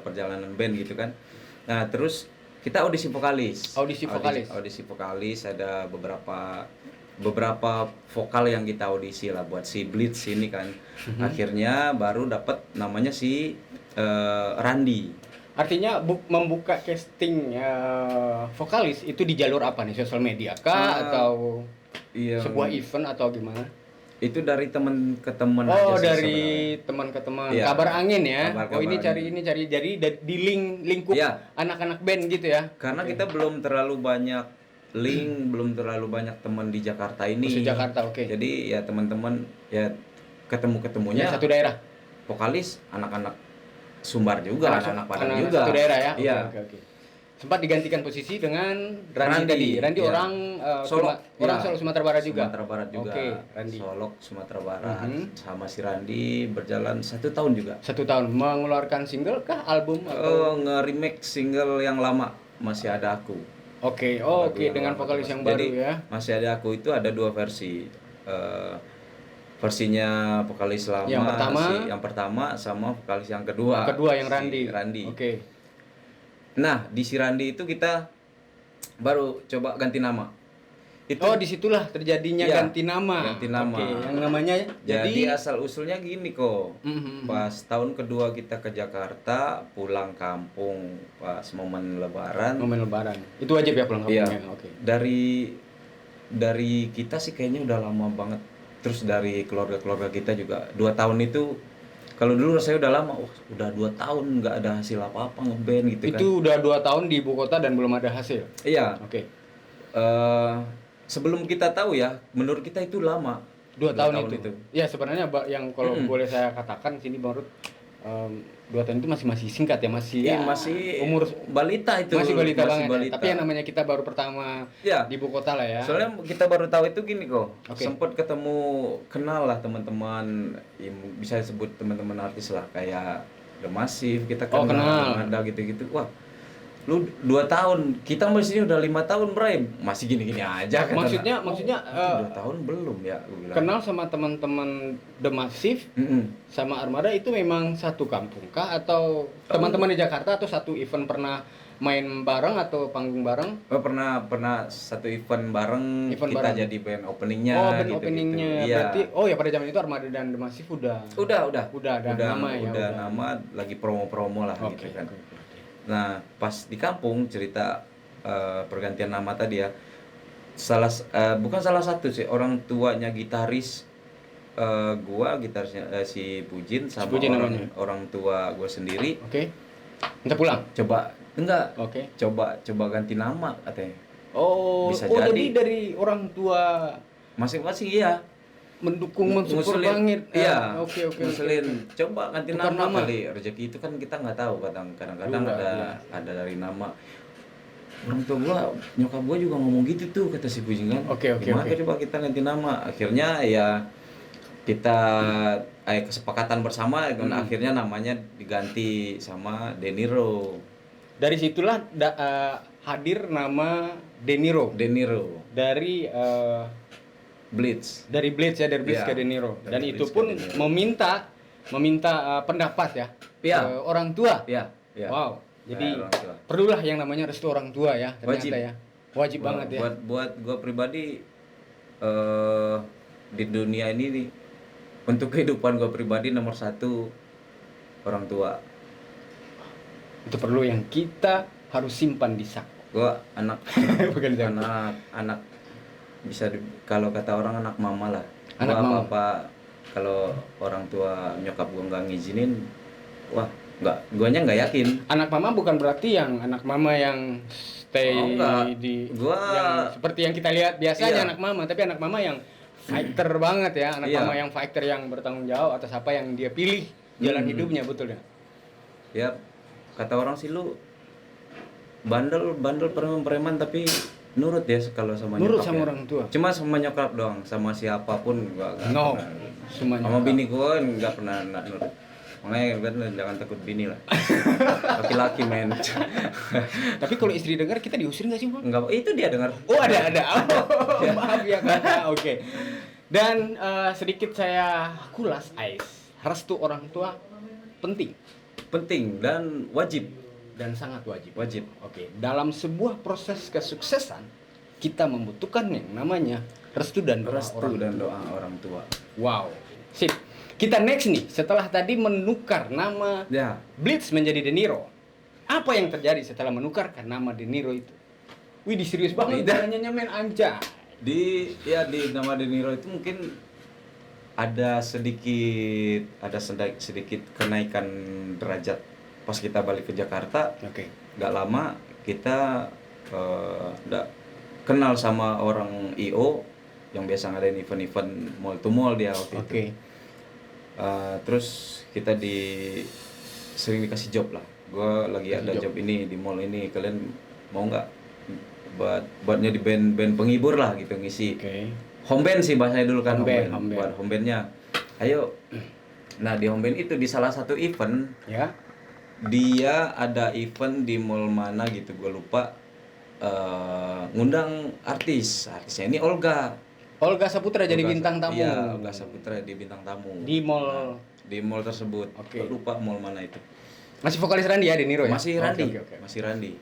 Speaker 2: perjalanan band gitu kan. Nah terus kita audisi vokalis. Audisi vokalis ada beberapa vokal yang kita audisi lah buat si Blitz ini kan. Akhirnya baru dapat namanya si Randi.
Speaker 1: Artinya membuka casting vokalis itu di jalur apa nih? Sosial media kah atau
Speaker 2: Iya,
Speaker 1: sebuah event atau gimana?
Speaker 2: itu dari teman ke teman aja
Speaker 1: Oh,
Speaker 2: sih
Speaker 1: dari
Speaker 2: sebenarnya.
Speaker 1: teman ke teman.
Speaker 2: Iya.
Speaker 1: Kabar angin ya.
Speaker 2: Kabar
Speaker 1: ini
Speaker 2: angin.
Speaker 1: cari. Jadi di lingkup
Speaker 2: Iya.
Speaker 1: anak-anak band gitu ya.
Speaker 2: Karena kita belum terlalu banyak belum terlalu banyak teman di Jakarta ini.
Speaker 1: Khusus Jakarta, oke.
Speaker 2: Jadi ya teman-teman ya ketemunya
Speaker 1: Ya, satu daerah.
Speaker 2: vokalis anak-anak Sumbar juga, anak-anak Padang
Speaker 1: anak
Speaker 2: juga.
Speaker 1: satu daerah ya.
Speaker 2: Iya.
Speaker 1: Oke. Sempat digantikan posisi dengan
Speaker 2: Randi.
Speaker 1: Randi. Randi
Speaker 2: Iya.
Speaker 1: orang
Speaker 2: Solok.
Speaker 1: orang
Speaker 2: Iya.
Speaker 1: Solo Sumatera Barat juga.
Speaker 2: Sumatera Barat juga.
Speaker 1: Oke, Randi.
Speaker 2: Solok Sumatera Barat.
Speaker 1: Mhm.
Speaker 2: Sama si Randi berjalan 1 tahun juga.
Speaker 1: 1 tahun mengeluarkan single kah, album atau
Speaker 2: Nge-remake single yang lama Masih Ada Aku.
Speaker 1: Oke,
Speaker 2: Lagu yang
Speaker 1: dengan
Speaker 2: lama
Speaker 1: vokalis
Speaker 2: tuh,
Speaker 1: yang
Speaker 2: Mas.
Speaker 1: baru
Speaker 2: Jadi,
Speaker 1: ya.
Speaker 2: Masih Ada Aku itu ada 2 versi. Versinya vokalis lama yang pertama sama vokalis yang kedua.
Speaker 1: Kedua yang
Speaker 2: si
Speaker 1: Randi. Oke.
Speaker 2: Nah, di si Randi itu kita baru coba ganti nama. Itu
Speaker 1: Disitulah terjadinya
Speaker 2: Iya,
Speaker 1: ganti nama.
Speaker 2: ganti nama.
Speaker 1: Oke, yang namanya
Speaker 2: jadi asal usulnya gini kok.
Speaker 1: Mhm.
Speaker 2: Pas tahun kedua kita ke Jakarta, pulang kampung pas momen Lebaran.
Speaker 1: momen Lebaran. Itu wajib ya pulang
Speaker 2: Iya.
Speaker 1: kampungnya. Oke.
Speaker 2: Dari kita sih kayaknya udah lama banget. Terus dari keluarga kita juga 2 tahun itu, kalau dulu saya udah lama, udah 2 tahun nggak ada hasil apa-apa ngeband gitu kan.
Speaker 1: Itu udah 2 tahun di ibu kota dan belum ada hasil.
Speaker 2: Iya.
Speaker 1: Oke.
Speaker 2: Sebelum kita tahu ya, menurut kita itu lama.
Speaker 1: 2 tahun itu.
Speaker 2: itu.
Speaker 1: Ya sebenarnya yang kalau boleh saya katakan sini Bang Rud, 2 tahun itu masih singkat ya,
Speaker 2: Masih
Speaker 1: umur
Speaker 2: balita itu.
Speaker 1: masih balita banget. Ya.
Speaker 2: balita.
Speaker 1: Tapi yang namanya kita baru pertama
Speaker 2: Ya.
Speaker 1: di ibu kota lah ya.
Speaker 2: Soalnya kita baru tahu itu gini kok.
Speaker 1: Oke.
Speaker 2: Sempat kenal lah teman-teman, ya, bisa disebut teman-teman artis lah kayak The Massive, kita
Speaker 1: kenal.
Speaker 2: ada gitu-gitu. Wah, lu 2 tahun, kita masih udah 5 tahun, Bray. Masih gini-gini aja kan.
Speaker 1: Maksudnya
Speaker 2: 2 tahun belum ya, gue bilang.
Speaker 1: kenal sama teman-teman The Massive sama Armada itu memang satu kampung kah atau teman-teman di Jakarta atau satu event pernah main bareng atau panggung bareng?
Speaker 2: Pernah satu event bareng,
Speaker 1: Event
Speaker 2: kita
Speaker 1: bareng.
Speaker 2: jadi band openingnya.
Speaker 1: Band
Speaker 2: gitu-gitu.
Speaker 1: openingnya.
Speaker 2: Iya.
Speaker 1: Berarti ya pada zaman itu Armada dan The Massive udah ada nama ya.
Speaker 2: Udah nama, lagi promo-promo lah
Speaker 1: Oke.
Speaker 2: gitu kan. Nah, pas di kampung cerita pergantian nama tadi ya. Bukan salah satu sih, orang tuanya gitaris gitarisnya si Pujin sama
Speaker 1: Pujin namanya.
Speaker 2: orang tua gua sendiri.
Speaker 1: Oke. Minta pulang.
Speaker 2: Oke. Coba ganti nama katanya. Bisa
Speaker 1: jadi
Speaker 2: jadi.
Speaker 1: dari orang tua
Speaker 2: Masing-masing iya.
Speaker 1: mendukung mensupport
Speaker 2: Ngusulin,
Speaker 1: banget.
Speaker 2: iya.
Speaker 1: Oke.
Speaker 2: Ngusulin, coba ganti
Speaker 1: Tukar
Speaker 2: nama
Speaker 1: nama.
Speaker 2: kali. Rezeki itu kan kita nggak tahu, kadang-kadang ada dari nama. Orang tua gua, nyokap gua juga ngomong gitu tuh, kata si Pujing kan.
Speaker 1: Oke.
Speaker 2: Gimana coba kita ganti nama. Akhirnya ya kita kesepakatan bersama dan akhirnya namanya diganti sama Deniro.
Speaker 1: Dari situlah hadir nama Deniro. Dari
Speaker 2: Blitz.
Speaker 1: dari Blitz ya, dari Blitz
Speaker 2: Iya,
Speaker 1: ke Deniro.
Speaker 2: dari
Speaker 1: Dan
Speaker 2: Blitz
Speaker 1: itu
Speaker 2: ke
Speaker 1: pun
Speaker 2: Deniro.
Speaker 1: meminta pendapat ya.
Speaker 2: Iya.
Speaker 1: Ke orang tua.
Speaker 2: Iya.
Speaker 1: Wow. Jadi
Speaker 2: Orang tua.
Speaker 1: perlulah yang namanya restu orang tua ya ternyata
Speaker 2: Wajib.
Speaker 1: ya. Wajib banget ya.
Speaker 2: Buat gue pribadi di dunia ini nih, untuk kehidupan gue pribadi nomor 1 orang tua.
Speaker 1: Itu perlu yang kita harus simpan di sak.
Speaker 2: Gue anak
Speaker 1: Bukan jangan.
Speaker 2: anak bisa kalau kata orang anak mama lah.
Speaker 1: Anak
Speaker 2: Gua
Speaker 1: mama.
Speaker 2: apa kalau orang tua nyokap gue nggak ngizinin, wah guanya nggak yakin.
Speaker 1: Anak mama bukan berarti yang anak mama yang stay
Speaker 2: enggak.
Speaker 1: di
Speaker 2: Gua-
Speaker 1: yang seperti yang kita lihat biasanya
Speaker 2: Iya.
Speaker 1: anak mama, tapi anak mama yang fighter banget ya, anak
Speaker 2: Iya.
Speaker 1: mama yang fighter yang bertanggung jawab atas apa yang dia pilih jalan hidupnya, betul ya?
Speaker 2: Ya kata orang sih lu bandel preman tapi nurut ya kalau sama
Speaker 1: Nurut
Speaker 2: nyokap
Speaker 1: sama
Speaker 2: ya.
Speaker 1: orang tua.
Speaker 2: Cuma sama nyokap doang, sama siapapun gua nggak
Speaker 1: No,
Speaker 2: pernah.
Speaker 1: semuanya.
Speaker 2: Sama bini gua nggak pernah nurut. Makanya kan jangan takut bini lah. Laki-laki men.
Speaker 1: Tapi kalau istri dengar kita diusir nggak sih, Bang?
Speaker 2: Enggak, itu dia dengar.
Speaker 1: Oh, ada. Oh, maaf ya kakak. Oke. Dan sedikit saya kulas, Ais. Restu orang tua penting
Speaker 2: Penting dan wajib.
Speaker 1: dan sangat wajib.
Speaker 2: Wajib.
Speaker 1: Oke. Dalam sebuah proses kesuksesan, kita membutuhkan yang namanya restu dan doa
Speaker 2: Restu
Speaker 1: orang
Speaker 2: dan
Speaker 1: tua.
Speaker 2: doa orang tua.
Speaker 1: Wow. Sip. Kita next nih. Setelah tadi menukar nama
Speaker 2: Ya,
Speaker 1: Blitz menjadi De Niro. Apa yang terjadi setelah menukarkan nama De Niro itu? Wih, serius banget.
Speaker 2: Tidak.
Speaker 1: Nanyanya men anja.
Speaker 2: di nama De Niro itu mungkin ada sedikit kenaikan derajat pas kita balik ke Jakarta.
Speaker 1: Oke.
Speaker 2: Nggak lama kita nggak kenal sama orang IO yang biasa ngadain event-event mall to mall dia waktu itu.
Speaker 1: Oke.
Speaker 2: Terus kita sering dikasih job lah. Gue lagi
Speaker 1: Kasih
Speaker 2: ada
Speaker 1: job.
Speaker 2: job ini di mall ini, kalian mau nggak buatnya di band penghibur lah gitu, ngisi
Speaker 1: Oke.
Speaker 2: home band sih bahasanya dulu kan,
Speaker 1: Home band.
Speaker 2: buat home bandnya. Ayo. Nah di home band itu di salah satu event
Speaker 1: Ya.
Speaker 2: dia ada event di mall mana gitu gue lupa, ngundang artisnya ini Olga
Speaker 1: Saputra jadi bintang tamu.
Speaker 2: Iya, Olga Saputra di bintang tamu
Speaker 1: Di mall.
Speaker 2: di mall tersebut.
Speaker 1: Oke.
Speaker 2: Gua lupa mall mana itu.
Speaker 1: Masih vokalis Randy ya, De Niro ya?
Speaker 2: Masih
Speaker 1: Oke,
Speaker 2: Randy.
Speaker 1: oke.
Speaker 2: Masih Randy.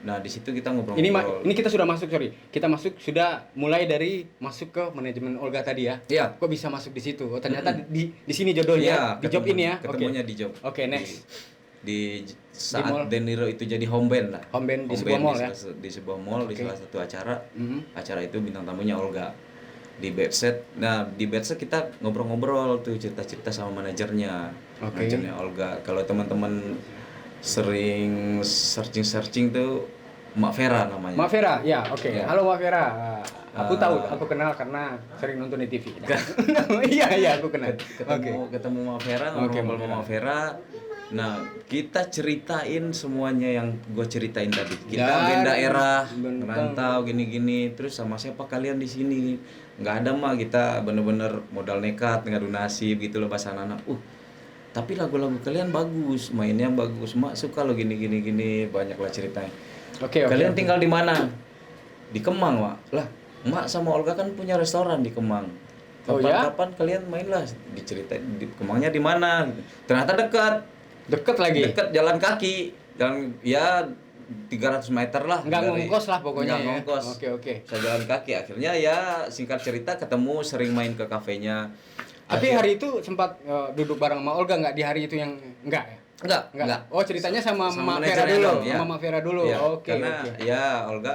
Speaker 2: Nah, di situ kita
Speaker 1: Ini
Speaker 2: ngobrol-ngobrol.
Speaker 1: ini kita sudah masuk, sorry. Kita masuk sudah mulai dari masuk ke manajemen Olga tadi ya.
Speaker 2: Iya.
Speaker 1: Kok bisa masuk di situ? Oh, ternyata di sini jodohnya,
Speaker 2: Iya,
Speaker 1: di job ini ya. Oke.
Speaker 2: Ketemunya di job.
Speaker 1: Oke, next.
Speaker 2: Di saat
Speaker 1: mall.
Speaker 2: De Niro itu jadi home band lah.
Speaker 1: Home band di sebuah mall ya?
Speaker 2: Di sebuah mall, di
Speaker 1: Oke.
Speaker 2: salah satu acara.
Speaker 1: Mhm.
Speaker 2: Acara itu bintang tamunya Olga. Di bedset. Nah, di bedset kita ngobrol-ngobrol tuh, cerita-cerita sama manajernya.
Speaker 1: Oke.
Speaker 2: Manajernya Olga. Kalau teman-teman sering searching tuh Mak Vera namanya.
Speaker 1: Mak Vera, ya, oke.
Speaker 2: Ya.
Speaker 1: Halo Mak Vera. Aku tahu,
Speaker 2: Ah.
Speaker 1: aku kenal karena sering nonton di TV. Iya, aku kenal. Oke.
Speaker 2: Ketemu Mak Vera,
Speaker 1: Oke,
Speaker 2: ngobrol sama Mak Vera. Nah, kita ceritain semuanya yang gue ceritain tadi. Kita
Speaker 1: Dan
Speaker 2: band daerah,
Speaker 1: bener.
Speaker 2: merantau gini-gini. Terus sama siapa kalian di sini? Nggak ada mah, kita bener-bener modal nekat, ngadu nasib gitu loh bahasa anak. Tapi lagu-lagu kalian bagus, mainnya bagus. Mak suka lo gini, banyak lah ceritanya.
Speaker 1: Oke.
Speaker 2: Kalian tinggal di mana? Di Kemang, Mak. Lah, Mak sama Olga kan punya restoran di Kemang.
Speaker 1: Oh, ya?
Speaker 2: Kapan-kapan kalian main lah, diceritain di Kemangnya di mana gitu. Ternyata
Speaker 1: Deket lagi.
Speaker 2: dekat jalan kaki, jalan ya 300 meter lah.
Speaker 1: Nggak
Speaker 2: dari-
Speaker 1: ngongkos lah pokoknya
Speaker 2: nggak
Speaker 1: ya.
Speaker 2: ngongkos.
Speaker 1: Oke.
Speaker 2: Saya jalan kaki, akhirnya ya singkat cerita ketemu, sering main ke kafenya.
Speaker 1: Tapi
Speaker 2: Akhir-
Speaker 1: hari itu sempat duduk bareng sama Olga nggak di hari itu yang enggak ya?
Speaker 2: enggak.
Speaker 1: Oh, ceritanya sama Mak Vera
Speaker 2: manajernya
Speaker 1: dulu,
Speaker 2: dong, ya.
Speaker 1: sama Mak Vera dulu.
Speaker 2: Iya,
Speaker 1: Oke.
Speaker 2: karena ya Olga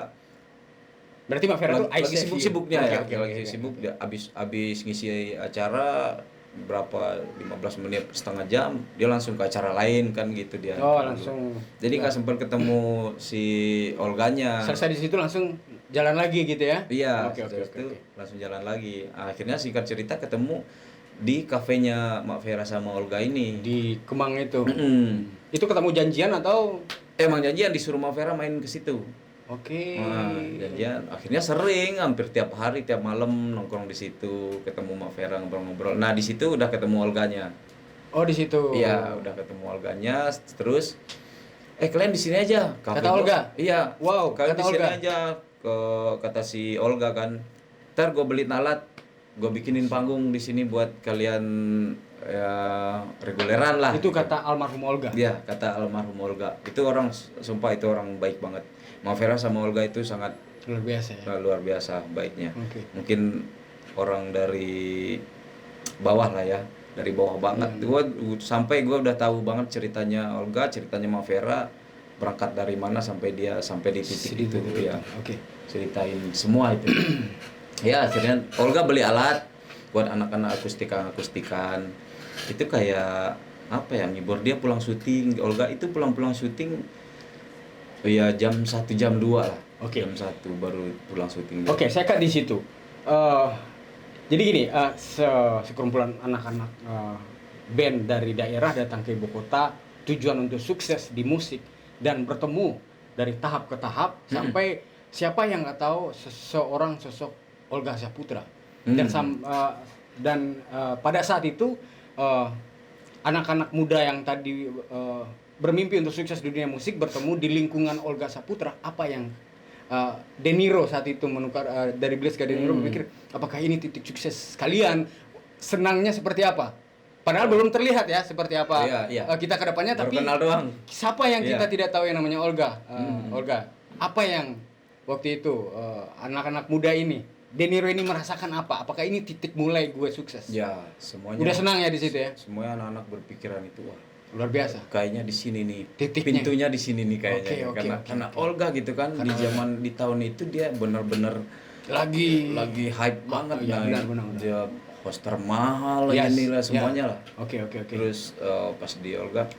Speaker 1: Berarti Mak Vera tuh
Speaker 2: lagi sibuk-sibuknya ya,
Speaker 1: Oke,
Speaker 2: lagi sibuk dia abis ngisi acara berapa 15 menit setengah jam dia langsung ke acara lain kan gitu dia.
Speaker 1: Oh, langsung.
Speaker 2: Jadi nggak sempat ketemu si Olganya.
Speaker 1: Selesai di situ langsung jalan lagi gitu ya?
Speaker 2: Iya,
Speaker 1: Oke.
Speaker 2: setelah itu langsung jalan lagi. Akhirnya singkat cerita ketemu di kafenya Mak Vera sama Olga ini.
Speaker 1: Di Kemang itu.
Speaker 2: Mm-mm.
Speaker 1: Itu ketemu janjian atau?
Speaker 2: Emang janjian disuruh Mak Vera main ke situ.
Speaker 1: Oke.
Speaker 2: Nah, janjian. Akhirnya sering, hampir tiap hari, tiap malam nongkrong di situ, ketemu Mak Vera ngobrol-ngobrol. Nah, di situ udah ketemu Olganya.
Speaker 1: Oh, di situ.
Speaker 2: Iya, udah ketemu Olganya. Terus, kalian di sini aja. Kafe
Speaker 1: Kata
Speaker 2: gua-
Speaker 1: Olga?
Speaker 2: Iya.
Speaker 1: Wow,
Speaker 2: Kalian
Speaker 1: kata
Speaker 2: di sini
Speaker 1: Olga.
Speaker 2: aja. Kata si Olga kan. Ntar gue beliin alat, gue bikinin panggung di sini buat kalian ya reguleran lah.
Speaker 1: Itu
Speaker 2: gitu.
Speaker 1: kata almarhum Olga.
Speaker 2: Iya, kata almarhum Olga. Itu orang, sumpah itu orang baik banget. Mak Vera sama Olga itu sangat
Speaker 1: Luar biasa ya.
Speaker 2: luar biasa baiknya.
Speaker 1: Oke.
Speaker 2: Mungkin orang dari bawah lah ya, dari bawah banget. Gua sampai gue udah tahu banget ceritanya Olga, ceritanya Mak Vera, berangkat dari mana sampai dia sampai di titik itu ya.
Speaker 1: Oke.
Speaker 2: Ceritain semua itu. Ya akhirnya Olga beli alat buat anak-anak akustikan. Itu kayak apa ya, ngibur dia pulang syuting. Olga itu pulang syuting ya jam 1 jam 2 lah.
Speaker 1: Oke.
Speaker 2: Jam 1 baru pulang syuting.
Speaker 1: Oke, saya cut di situ. Jadi gini, sekumpulan anak-anak band dari daerah datang ke ibu kota, tujuan untuk sukses di musik dan bertemu dari tahap ke tahap sampai siapa yang nggak tahu seseorang sosok Olga Saputra.
Speaker 2: Hmm.
Speaker 1: Dan pada saat itu anak-anak muda yang tadi bermimpi untuk sukses di dunia musik bertemu di lingkungan Olga Saputra. Apa yang De Niro saat itu menukar dari Blitz ke De Niro berpikir, apakah ini titik sukses kalian? Senangnya seperti apa? Padahal belum terlihat ya seperti apa
Speaker 2: Iya, iya.
Speaker 1: kita ke depannya,
Speaker 2: Baru
Speaker 1: tapi
Speaker 2: kenal doang.
Speaker 1: siapa yang kita
Speaker 2: Iya.
Speaker 1: tidak tahu yang namanya Olga? Olga, apa yang waktu itu anak-anak muda ini, De Niro ini merasakan apa? Apakah ini titik mulai gue sukses?
Speaker 2: Ya, semuanya.
Speaker 1: Udah senang ya di situ ya?
Speaker 2: Semuanya anak-anak berpikiran itu, wah,
Speaker 1: Luar biasa.
Speaker 2: kayaknya di sini nih.
Speaker 1: Titiknya.
Speaker 2: Pintunya di sini nih kayaknya.
Speaker 1: Oke,
Speaker 2: karena
Speaker 1: oke.
Speaker 2: Olga gitu kan
Speaker 1: Karena
Speaker 2: di tahun itu dia bener-bener
Speaker 1: Lagi
Speaker 2: hype banget.
Speaker 1: iya,
Speaker 2: Nah,
Speaker 1: benar.
Speaker 2: dia poster mahal
Speaker 1: Yes,
Speaker 2: inilah
Speaker 1: ya.
Speaker 2: semuanya lah.
Speaker 1: Oke.
Speaker 2: Terus pas di Olga,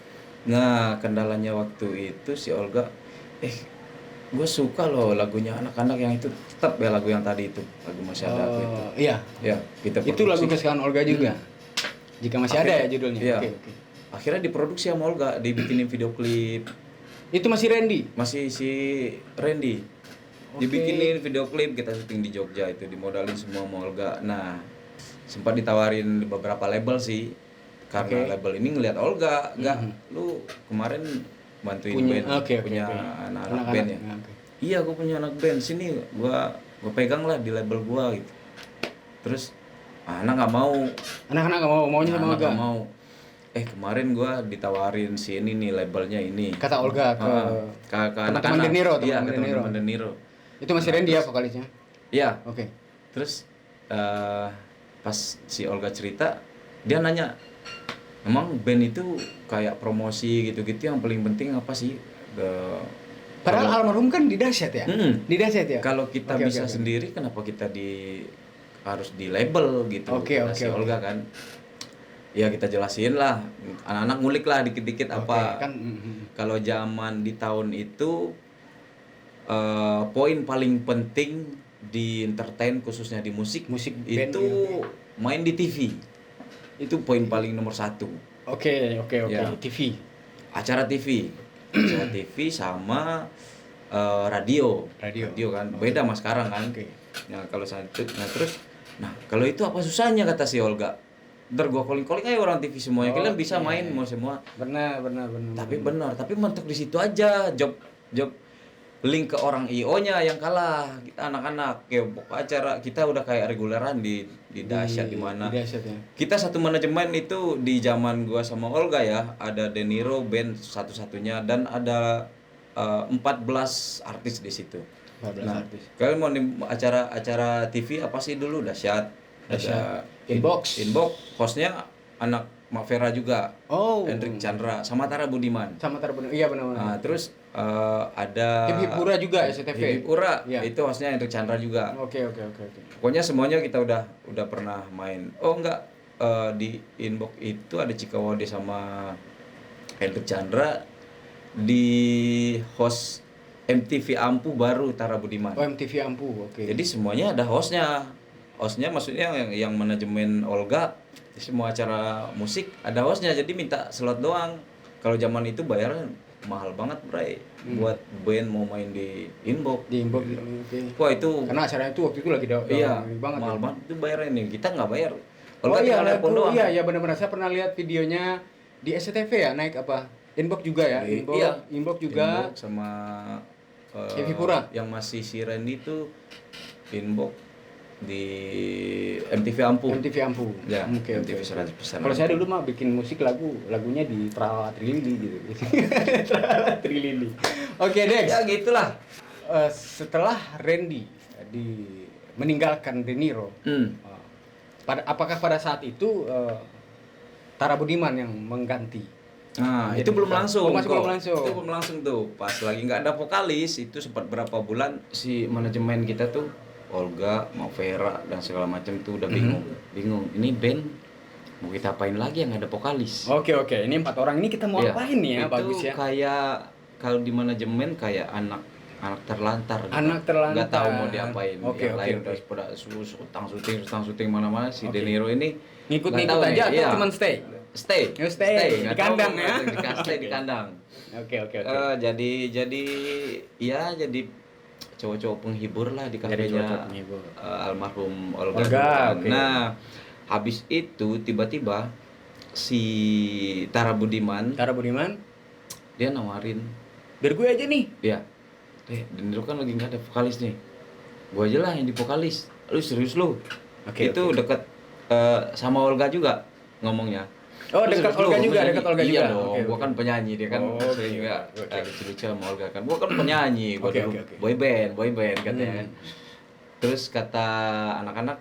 Speaker 2: nah kendalanya waktu itu si Olga, gue suka loh lagunya anak-anak yang itu, tetap ya lagu yang tadi itu, lagu masih ada aku itu.
Speaker 1: Iya.
Speaker 2: Ya, kita
Speaker 1: Itu lagu
Speaker 2: produksi.
Speaker 1: kesukaan Olga juga. Jika masih ada ya judulnya.
Speaker 2: Iya.
Speaker 1: Oke.
Speaker 2: Akhirnya diproduksi sama Olga, dibikinin video klip.
Speaker 1: Itu masih Randy.
Speaker 2: Masih si Randy.
Speaker 1: Oke.
Speaker 2: Dibikinin video klip, kita syuting di Jogja itu, dimodalin semua sama Olga. Nah, sempat ditawarin beberapa label sih. Karena
Speaker 1: Oke.
Speaker 2: label ini ngelihat Olga, lu kemarin bantuin band, punya anak-anak band ya.
Speaker 1: Oke.
Speaker 2: Iya, gue punya anak band, sini gua pegang lah di label gua gitu. Terus anak nggak mau.
Speaker 1: Anak-anak nggak mau, maunya sama
Speaker 2: Anak
Speaker 1: Olga.
Speaker 2: nggak mau. Kemarin gua ditawarin si ini nih, labelnya ini.
Speaker 1: Kata Olga ke
Speaker 2: anak-anak.
Speaker 1: teman-teman De Niro,
Speaker 2: Iya,
Speaker 1: teman-teman
Speaker 2: ke
Speaker 1: De Niro.
Speaker 2: teman-teman De Niro.
Speaker 1: Itu masih Randy ya vokalisnya.
Speaker 2: Iya.
Speaker 1: Oke.
Speaker 2: Terus pas si Olga cerita, dia nanya, emang band itu kayak promosi gitu-gitu yang paling penting apa sih?
Speaker 1: Padahal almarhum kan di Dahsyat ya. Di Dahsyat ya.
Speaker 2: Kalau kita
Speaker 1: Oke,
Speaker 2: bisa
Speaker 1: oke.
Speaker 2: sendiri, kenapa kita harus di label gitu?
Speaker 1: Oke,
Speaker 2: kata
Speaker 1: oke,
Speaker 2: si
Speaker 1: oke.
Speaker 2: Olga kan. Ya kita jelasin lah, anak-anak ngulik lah dikit-dikit apa.
Speaker 1: Oke, kan,
Speaker 2: Kalau zaman di tahun itu poin paling penting di entertain, khususnya di musik
Speaker 1: band,
Speaker 2: itu main di TV. Itu poin paling nomor 1.
Speaker 1: Oke.
Speaker 2: Ya.
Speaker 1: TV.
Speaker 2: Acara TV sama radio kan beda mas sekarang kan. Nah kalau saat itu, kalau itu apa susahnya, kata si Olga. Ntar gua calling ayo orang TV semuanya, kalian bisa main mau semua.
Speaker 1: Benar.
Speaker 2: Tapi mentok di situ aja, job link ke orang IO-nya yang kalah. Kita anak-anak ya, acara kita udah kayak reguleran di Dahsyat di mana.
Speaker 1: Di Dahsyat ya.
Speaker 2: Kita satu manajemen itu di zaman gua sama Olga ya, ada De Niro band satu-satunya dan ada 14 artis di situ.
Speaker 1: 14 artis.
Speaker 2: Kalian mau acara TV apa sih dulu? Dahsyat. Ada
Speaker 1: Inbox.
Speaker 2: Hostnya anak Mak Vera juga.
Speaker 1: Oh.
Speaker 2: Hendrik Chandra sama Tara Budiman.
Speaker 1: Iya benar.
Speaker 2: Nah, terus ada
Speaker 1: Hip-Hipura juga SCTV.
Speaker 2: Hip-Hipura,
Speaker 1: Iya.
Speaker 2: itu hostnya Hendrik Chandra juga.
Speaker 1: Oke.
Speaker 2: Pokoknya semuanya kita udah pernah main. Oh enggak, di Inbox itu ada Cikawode sama Hendrik Chandra, di host MTV Ampu baru Tara Budiman.
Speaker 1: Oh, MTV Ampu, oke.
Speaker 2: Jadi semuanya ada hostnya maksudnya yang manajemen Olga, semua acara musik ada hostnya, jadi minta slot doang. Kalau zaman itu bayaran mahal banget, Bray. Buat band mau main di Inbox.
Speaker 1: Di Inbox, oke.
Speaker 2: Wah itu,
Speaker 1: Karena acaranya itu waktu itu lagi
Speaker 2: iya,
Speaker 1: banget.
Speaker 2: mahal banget itu bayaran nih. Kita nggak bayar.
Speaker 1: Oh iya,
Speaker 2: tinggal telepon doang.
Speaker 1: iya benar-benar saya pernah lihat videonya di SCTV ya, naik apa? Inbox juga ya?
Speaker 2: Iya.
Speaker 1: Inbox juga.
Speaker 2: Inbox sama
Speaker 1: Hip-Hipura.
Speaker 2: yang masih si Randy itu Inbox di MTV Ampu.
Speaker 1: MTV Ampu.
Speaker 2: Ya,
Speaker 1: Oke.
Speaker 2: MTV 100%.
Speaker 1: Kalau saya dulu mah bikin musik lagunya di Tralala Trilili gitu. Tralala Trilili. Oke, Dex.
Speaker 2: Ya gitulah.
Speaker 1: Setelah Randy meninggalkan De Niro, apakah pada saat itu Tara Budiman yang mengganti?
Speaker 2: Nah,
Speaker 1: Jadi
Speaker 2: itu belum langsung.
Speaker 1: masih belum langsung.
Speaker 2: Itu belum langsung tuh. Pas lagi nggak ada vokalis, itu sempat berapa bulan si manajemen kita tuh Olga, Mak Vera dan segala macam tuh udah bingung. Ini band mau kita apain lagi yang ada vokalis?
Speaker 1: Oke. Ini 4 orang ini kita mau
Speaker 2: Iya,
Speaker 1: apain nih ya?
Speaker 2: itu
Speaker 1: Bagus ya.
Speaker 2: kayak kalau di manajemen kayak anak terlantar gitu.
Speaker 1: Anak terlantar.
Speaker 2: Nggak tahu mau diapain.
Speaker 1: Oke.
Speaker 2: Yang lain udah pada utang syuting mana-mana, si De Niro ini
Speaker 1: Ngikut-ngikut
Speaker 2: nggak tahu
Speaker 1: aja
Speaker 2: nih,
Speaker 1: atau
Speaker 2: iya.
Speaker 1: cuman stay?
Speaker 2: Stay
Speaker 1: Di
Speaker 2: nggak
Speaker 1: kandang
Speaker 2: tahu,
Speaker 1: ya?
Speaker 2: stay di kandang.
Speaker 1: Oke.
Speaker 2: Jadi ya jadi cowok-cowok penghibur lah di
Speaker 1: Jadi
Speaker 2: kafenya
Speaker 1: cowok penghibur.
Speaker 2: almarhum Olga.
Speaker 1: Olga,
Speaker 2: Kan.
Speaker 1: oke.
Speaker 2: Nah, habis itu tiba-tiba si Tara Budiman
Speaker 1: Tara Budiman,
Speaker 2: dia nawarin,
Speaker 1: biar gue aja nih.
Speaker 2: ya, Deniro kan lagi nggak ada vokalis nih, gue aja lah yang di vokalis. Lu serius lu?
Speaker 1: Oke,
Speaker 2: Itu
Speaker 1: oke.
Speaker 2: deket sama Olga juga ngomongnya.
Speaker 1: Oh,
Speaker 2: Lu
Speaker 1: dekat
Speaker 2: serius lu,
Speaker 1: Olga
Speaker 2: gua
Speaker 1: juga,
Speaker 2: penyanyi.
Speaker 1: dekat Olga
Speaker 2: Iya
Speaker 1: juga.
Speaker 2: dong,
Speaker 1: Oke,
Speaker 2: gua
Speaker 1: oke.
Speaker 2: kan penyanyi, dia kan
Speaker 1: Oh,
Speaker 2: sering
Speaker 1: oke,
Speaker 2: juga
Speaker 1: oke.
Speaker 2: lucu-lucu sama Olga kan. Gua kan penyanyi, gua
Speaker 1: Oke,
Speaker 2: dulu
Speaker 1: oke, oke.
Speaker 2: boy band katanya kan. Terus kata anak-anak,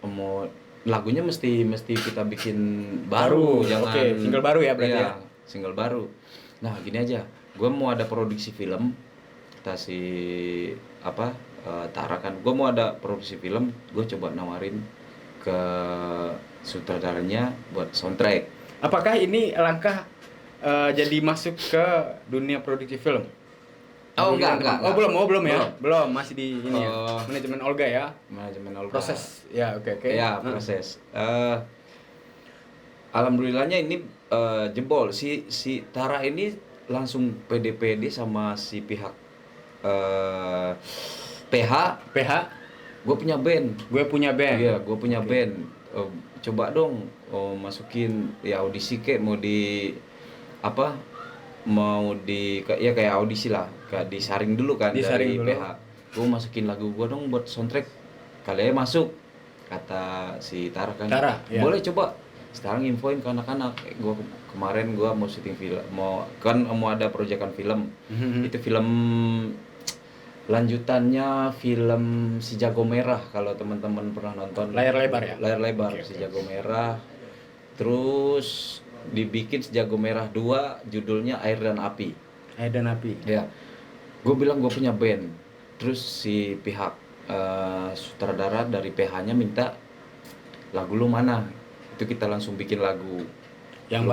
Speaker 2: mau lagunya mesti kita bikin baru, jangan
Speaker 1: Oke, single baru ya berarti
Speaker 2: iya,
Speaker 1: ya?
Speaker 2: single baru. Nah, gini aja, gue mau ada produksi film, kita si apa Tara kan, gue mau ada produksi film, gue coba nawarin ke sutradaranya buat soundtrack.
Speaker 1: Apakah ini langkah jadi masuk ke dunia produksi film?
Speaker 2: Oh,
Speaker 1: Mungkin
Speaker 2: enggak.
Speaker 1: Oh, belum ya?
Speaker 2: Belum.
Speaker 1: Belum, masih di ini ya.
Speaker 2: Oh.
Speaker 1: Manajemen Olga ya.
Speaker 2: Manajemen Olga.
Speaker 1: Proses. Ya, oke.
Speaker 2: Ya, proses. Alhamdulillahnya ini jebol si Tara ini langsung pede sama si pihak PH.
Speaker 1: PH,
Speaker 2: Gue punya band.
Speaker 1: gue punya band.
Speaker 2: Iya, gue punya band. Coba dong masukin ya audisi mau di apa? Mau di ya kayak audisi lah, kayak disaring dulu kan
Speaker 1: Disaring
Speaker 2: dari
Speaker 1: dulu.
Speaker 2: PH. Gue masukin lagu gue dong buat soundtrack. Kalian masuk, kata si Tara kan.
Speaker 1: Tara, ya.
Speaker 2: Boleh coba. Sekarang infoin ke anak-anak. Kemarin gue mau syuting film, mau ada proyekan film. Itu film lanjutannya film Si Jago Merah, kalau teman-teman pernah nonton.
Speaker 1: Layar lebar ya?
Speaker 2: Layar lebar.
Speaker 1: Oke,
Speaker 2: Si
Speaker 1: oke.
Speaker 2: Jago Merah. Terus dibikin Si Jago Merah 2, judulnya Air dan Api.
Speaker 1: Air dan Api.
Speaker 2: Ya, gue bilang gue punya band. Terus si pihak sutradara dari PH-nya minta lagu lu mana. Itu kita langsung bikin lagu. Yang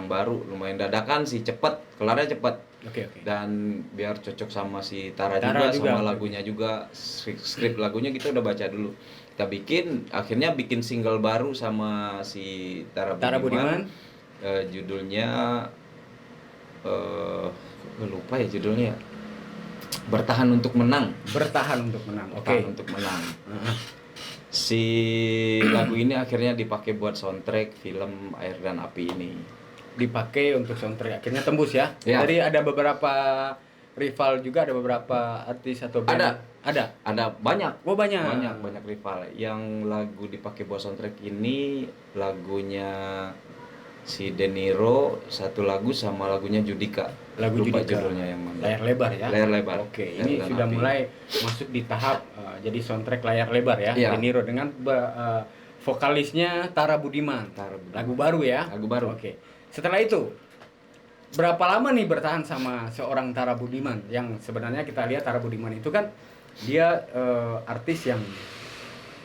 Speaker 2: baru lumayan dadakan sih, cepet, kelarnya cepet.
Speaker 1: Oke.
Speaker 2: Dan biar cocok sama si Tara
Speaker 1: Tara
Speaker 2: juga, sama
Speaker 1: juga.
Speaker 2: lagunya juga, skrip lagunya kita udah baca dulu. Kita akhirnya bikin single baru sama si Tara Budiman. Judulnya gue lupa ya judulnya. Bertahan untuk menang.
Speaker 1: Bertahan untuk menang. Oke.
Speaker 2: Bertahan untuk menang. Si lagu ini akhirnya dipakai buat soundtrack film Air dan Api ini.
Speaker 1: Dipakai untuk soundtrack, akhirnya tembus ya.
Speaker 2: Ya.
Speaker 1: Jadi ada beberapa rival juga, ada beberapa artis atau band. Ada
Speaker 2: Banyak.
Speaker 1: Oh, banyak
Speaker 2: Rival. Yang lagu dipakai buat soundtrack ini lagunya si Deniro, satu lagu sama lagunya Judika.
Speaker 1: Lagu
Speaker 2: Lupa
Speaker 1: Judika.
Speaker 2: judulnya yang mana.
Speaker 1: Layar lebar ya.
Speaker 2: Layar lebar.
Speaker 1: Oke,
Speaker 2: Air
Speaker 1: ini
Speaker 2: dan
Speaker 1: sudah
Speaker 2: Api.
Speaker 1: mulai masuk di tahap jadi soundtrack layar lebar ya.
Speaker 2: Iya.
Speaker 1: De Niro dengan vokalisnya Tara Budiman. Lagu baru ya.
Speaker 2: Lagu baru.
Speaker 1: Oke. Setelah itu berapa lama nih bertahan sama seorang Tara Budiman, yang sebenarnya kita lihat Tara Budiman itu kan dia artis yang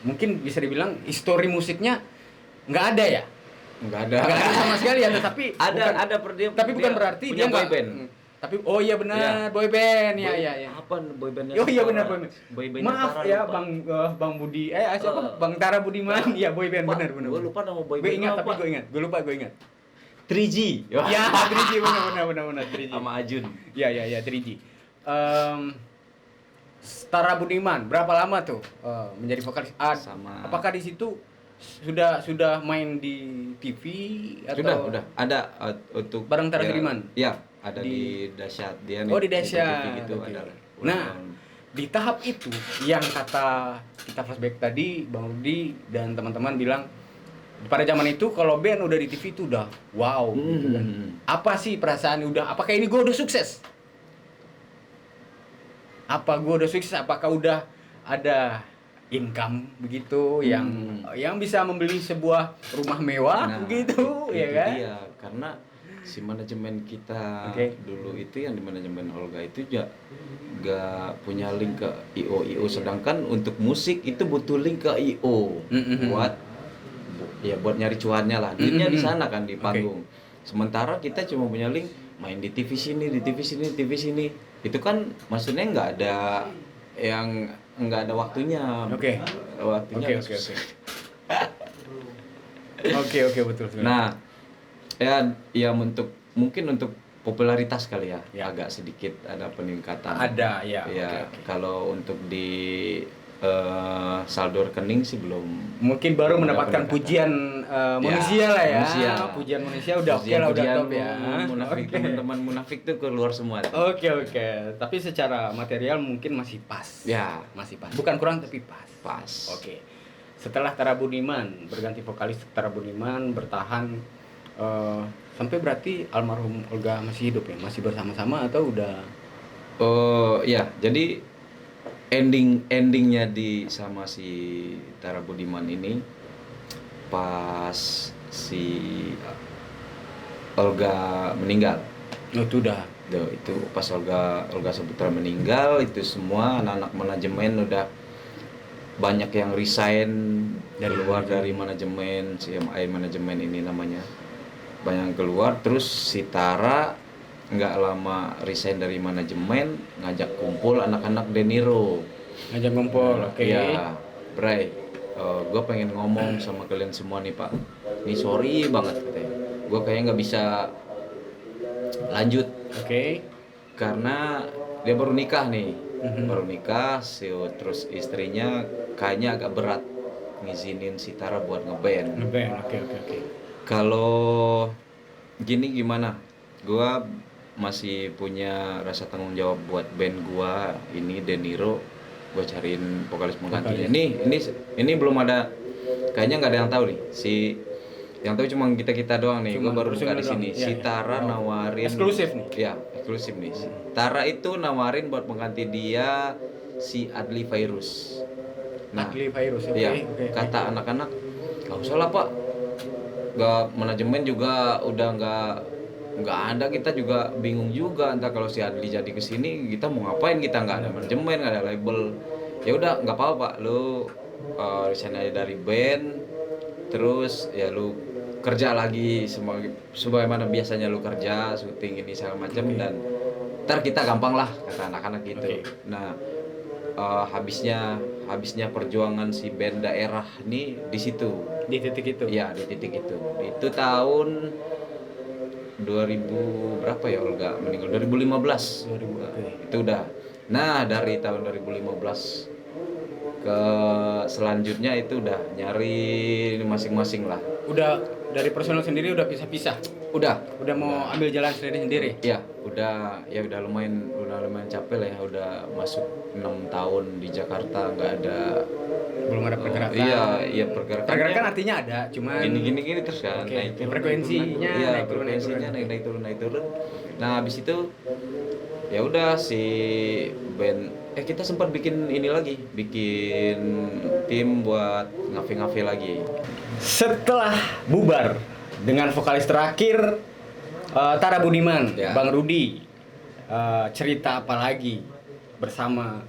Speaker 1: mungkin bisa dibilang histori musiknya nggak ada ya.
Speaker 2: Nggak ada
Speaker 1: sama sekali ya, tapi bukan berarti dia
Speaker 2: punya
Speaker 1: nggak
Speaker 2: boy band.
Speaker 1: Tapi oh iya benar, boy band ya.
Speaker 2: Apa boy bandnya?
Speaker 1: Oh iya benar boy band.
Speaker 2: Boy bandnya
Speaker 1: Maaf
Speaker 2: Tara,
Speaker 1: ya
Speaker 2: lupa.
Speaker 1: Bang Budi, siapa? Bang Tara Budiman, iya boy band, benar.
Speaker 2: Gue lupa nama boy
Speaker 1: Gue
Speaker 2: band.
Speaker 1: ingat tapi gue ingat, gue ingat.
Speaker 2: 3G.
Speaker 1: Ya, 3G benar 3G.
Speaker 2: Sama Ajun.
Speaker 1: Ya 3G. Tara Budiman, berapa lama tuh menjadi vokalis?
Speaker 2: Sama-
Speaker 1: Apakah di situ sudah main di TV atau
Speaker 2: Sudah ada untuk
Speaker 1: Bareng Tara
Speaker 2: ya,
Speaker 1: Budiman?
Speaker 2: Ya, ada di Dahsyat dia nih.
Speaker 1: Oh, di Dahsyat.
Speaker 2: TV gitu
Speaker 1: Oke.
Speaker 2: ada.
Speaker 1: Nah, di tahap itu yang kata kita flashback tadi, Bang Rudi dan teman-teman bilang pada zaman itu kalau band udah di TV itu udah wow gitu kan. Apa sih perasaan apakah ini gue udah sukses? Apakah udah ada income begitu yang bisa membeli sebuah rumah mewah begitu ya
Speaker 2: itu
Speaker 1: kan?
Speaker 2: dia, karena si manajemen kita
Speaker 1: Oke.
Speaker 2: dulu itu yang di manajemen Olga itu gak punya link ke IO, sedangkan untuk musik itu butuh link ke IO buat nyari cuannya lah, duitnya di sana kan di panggung. Sementara kita cuma punya link main di TV sini, itu kan maksudnya nggak ada waktunya. Waktunya
Speaker 1: Oke.
Speaker 2: susah.
Speaker 1: Oke, betul.
Speaker 2: Nah, ya mungkin untuk popularitas kali ya,
Speaker 1: Ya.
Speaker 2: agak sedikit ada peningkatan.
Speaker 1: Ada ya.
Speaker 2: Ya,
Speaker 1: Oke.
Speaker 2: kalau untuk di saldo rekening sih belum.
Speaker 1: Mungkin baru
Speaker 2: belum ada
Speaker 1: mendapatkan
Speaker 2: peningkatan.
Speaker 1: pujian manusia lah ya.
Speaker 2: manusia.
Speaker 1: Pujian manusia udah oke lah, udah top ya.
Speaker 2: Munafik,
Speaker 1: Oke.
Speaker 2: teman-teman munafik tuh keluar semua.
Speaker 1: Oke. Tapi secara material mungkin masih pas.
Speaker 2: Ya,
Speaker 1: Masih pas. Bukan kurang tapi pas.
Speaker 2: pas.
Speaker 1: Oke. Setelah Tara Budiman berganti vokalis, Tara Budiman bertahan sampai berarti almarhum Olga masih hidup ya? Masih bersama-sama atau udah?
Speaker 2: Oh ya, jadi endingnya di sama si Tara Budiman ini pas si Olga meninggal.
Speaker 1: Oh, itu udah.
Speaker 2: Itu pas Olga Saputra meninggal, itu semua anak-anak manajemen udah banyak yang resign dari luar dari manajemen CMI manajemen ini namanya, banyak yang keluar. Terus si Tara nggak lama resign dari manajemen, ngajak kumpul anak-anak De Niro.
Speaker 1: Ngajak ngumpul, oke.
Speaker 2: Ya, Bray, gue pengen ngomong sama kalian semua nih Pak. Ini sorry banget katanya. Gue kayaknya nggak bisa lanjut
Speaker 1: Oke.
Speaker 2: karena dia baru nikah nih. Baru nikah, terus istrinya kayaknya agak berat ngizinin si Tara buat ngeband.
Speaker 1: Ngeband, oke.
Speaker 2: Kalau gini gimana? Gua masih punya rasa tanggung jawab buat band gua ini De Niro. Gua cariin vokalis penggantinya. Ini belum ada, kayaknya nggak ada yang tahu nih. Yang tahu cuma kita doang nih. Gua baru buka di sini. Si Tara nawarin
Speaker 1: eksklusif nih.
Speaker 2: Ya, eksklusif nih. Tara itu nawarin buat pengganti dia si Adli Fairuz.
Speaker 1: Adli Fairuz, oke.
Speaker 2: Iya, kata anak-anak, nggak usah lah Pak. Manajemen juga udah nggak ada, kita juga bingung juga entar kalau si Adli jadi kesini kita mau ngapain, kita nggak ada manajemen, nggak ada label. Ya udah nggak apa-apa Pak, lu resign aja dari band, terus ya lu kerja lagi sebagaimana biasanya lu kerja, syuting ini segala macam, dan ntar kita gampang lah kata anak-anak gitu. Nah, habisnya perjuangan si band daerah ini di situ.
Speaker 1: Di titik itu.
Speaker 2: Iya, di titik itu. Itu tahun 2000 berapa ya Olga meninggal? 2015.
Speaker 1: 2000, oke.
Speaker 2: Itu udah. Nah, dari tahun 2015 ke selanjutnya itu udah nyari masing-masing lah.
Speaker 1: Udah dari personel sendiri udah pisah-pisah.
Speaker 2: Udah
Speaker 1: Mau ambil jalan sendiri.
Speaker 2: Ya, udah lumayan capek lah ya, udah masuk 6 tahun di Jakarta nggak ada,
Speaker 1: Belum ada pergerakan.
Speaker 2: Iya pergerakan.
Speaker 1: Pergerakan artinya ada, cuman
Speaker 2: gini terus kan.
Speaker 1: Oke,
Speaker 2: Naik turun,
Speaker 1: frekuensinya
Speaker 2: naik turun. Nah, habis itu ya udah si band kita sempat bikin tim buat ngafe lagi.
Speaker 1: Setelah bubar dengan vokalis terakhir Tara Budiman,
Speaker 2: Ya.
Speaker 1: Bang Rudi, cerita apa lagi bersama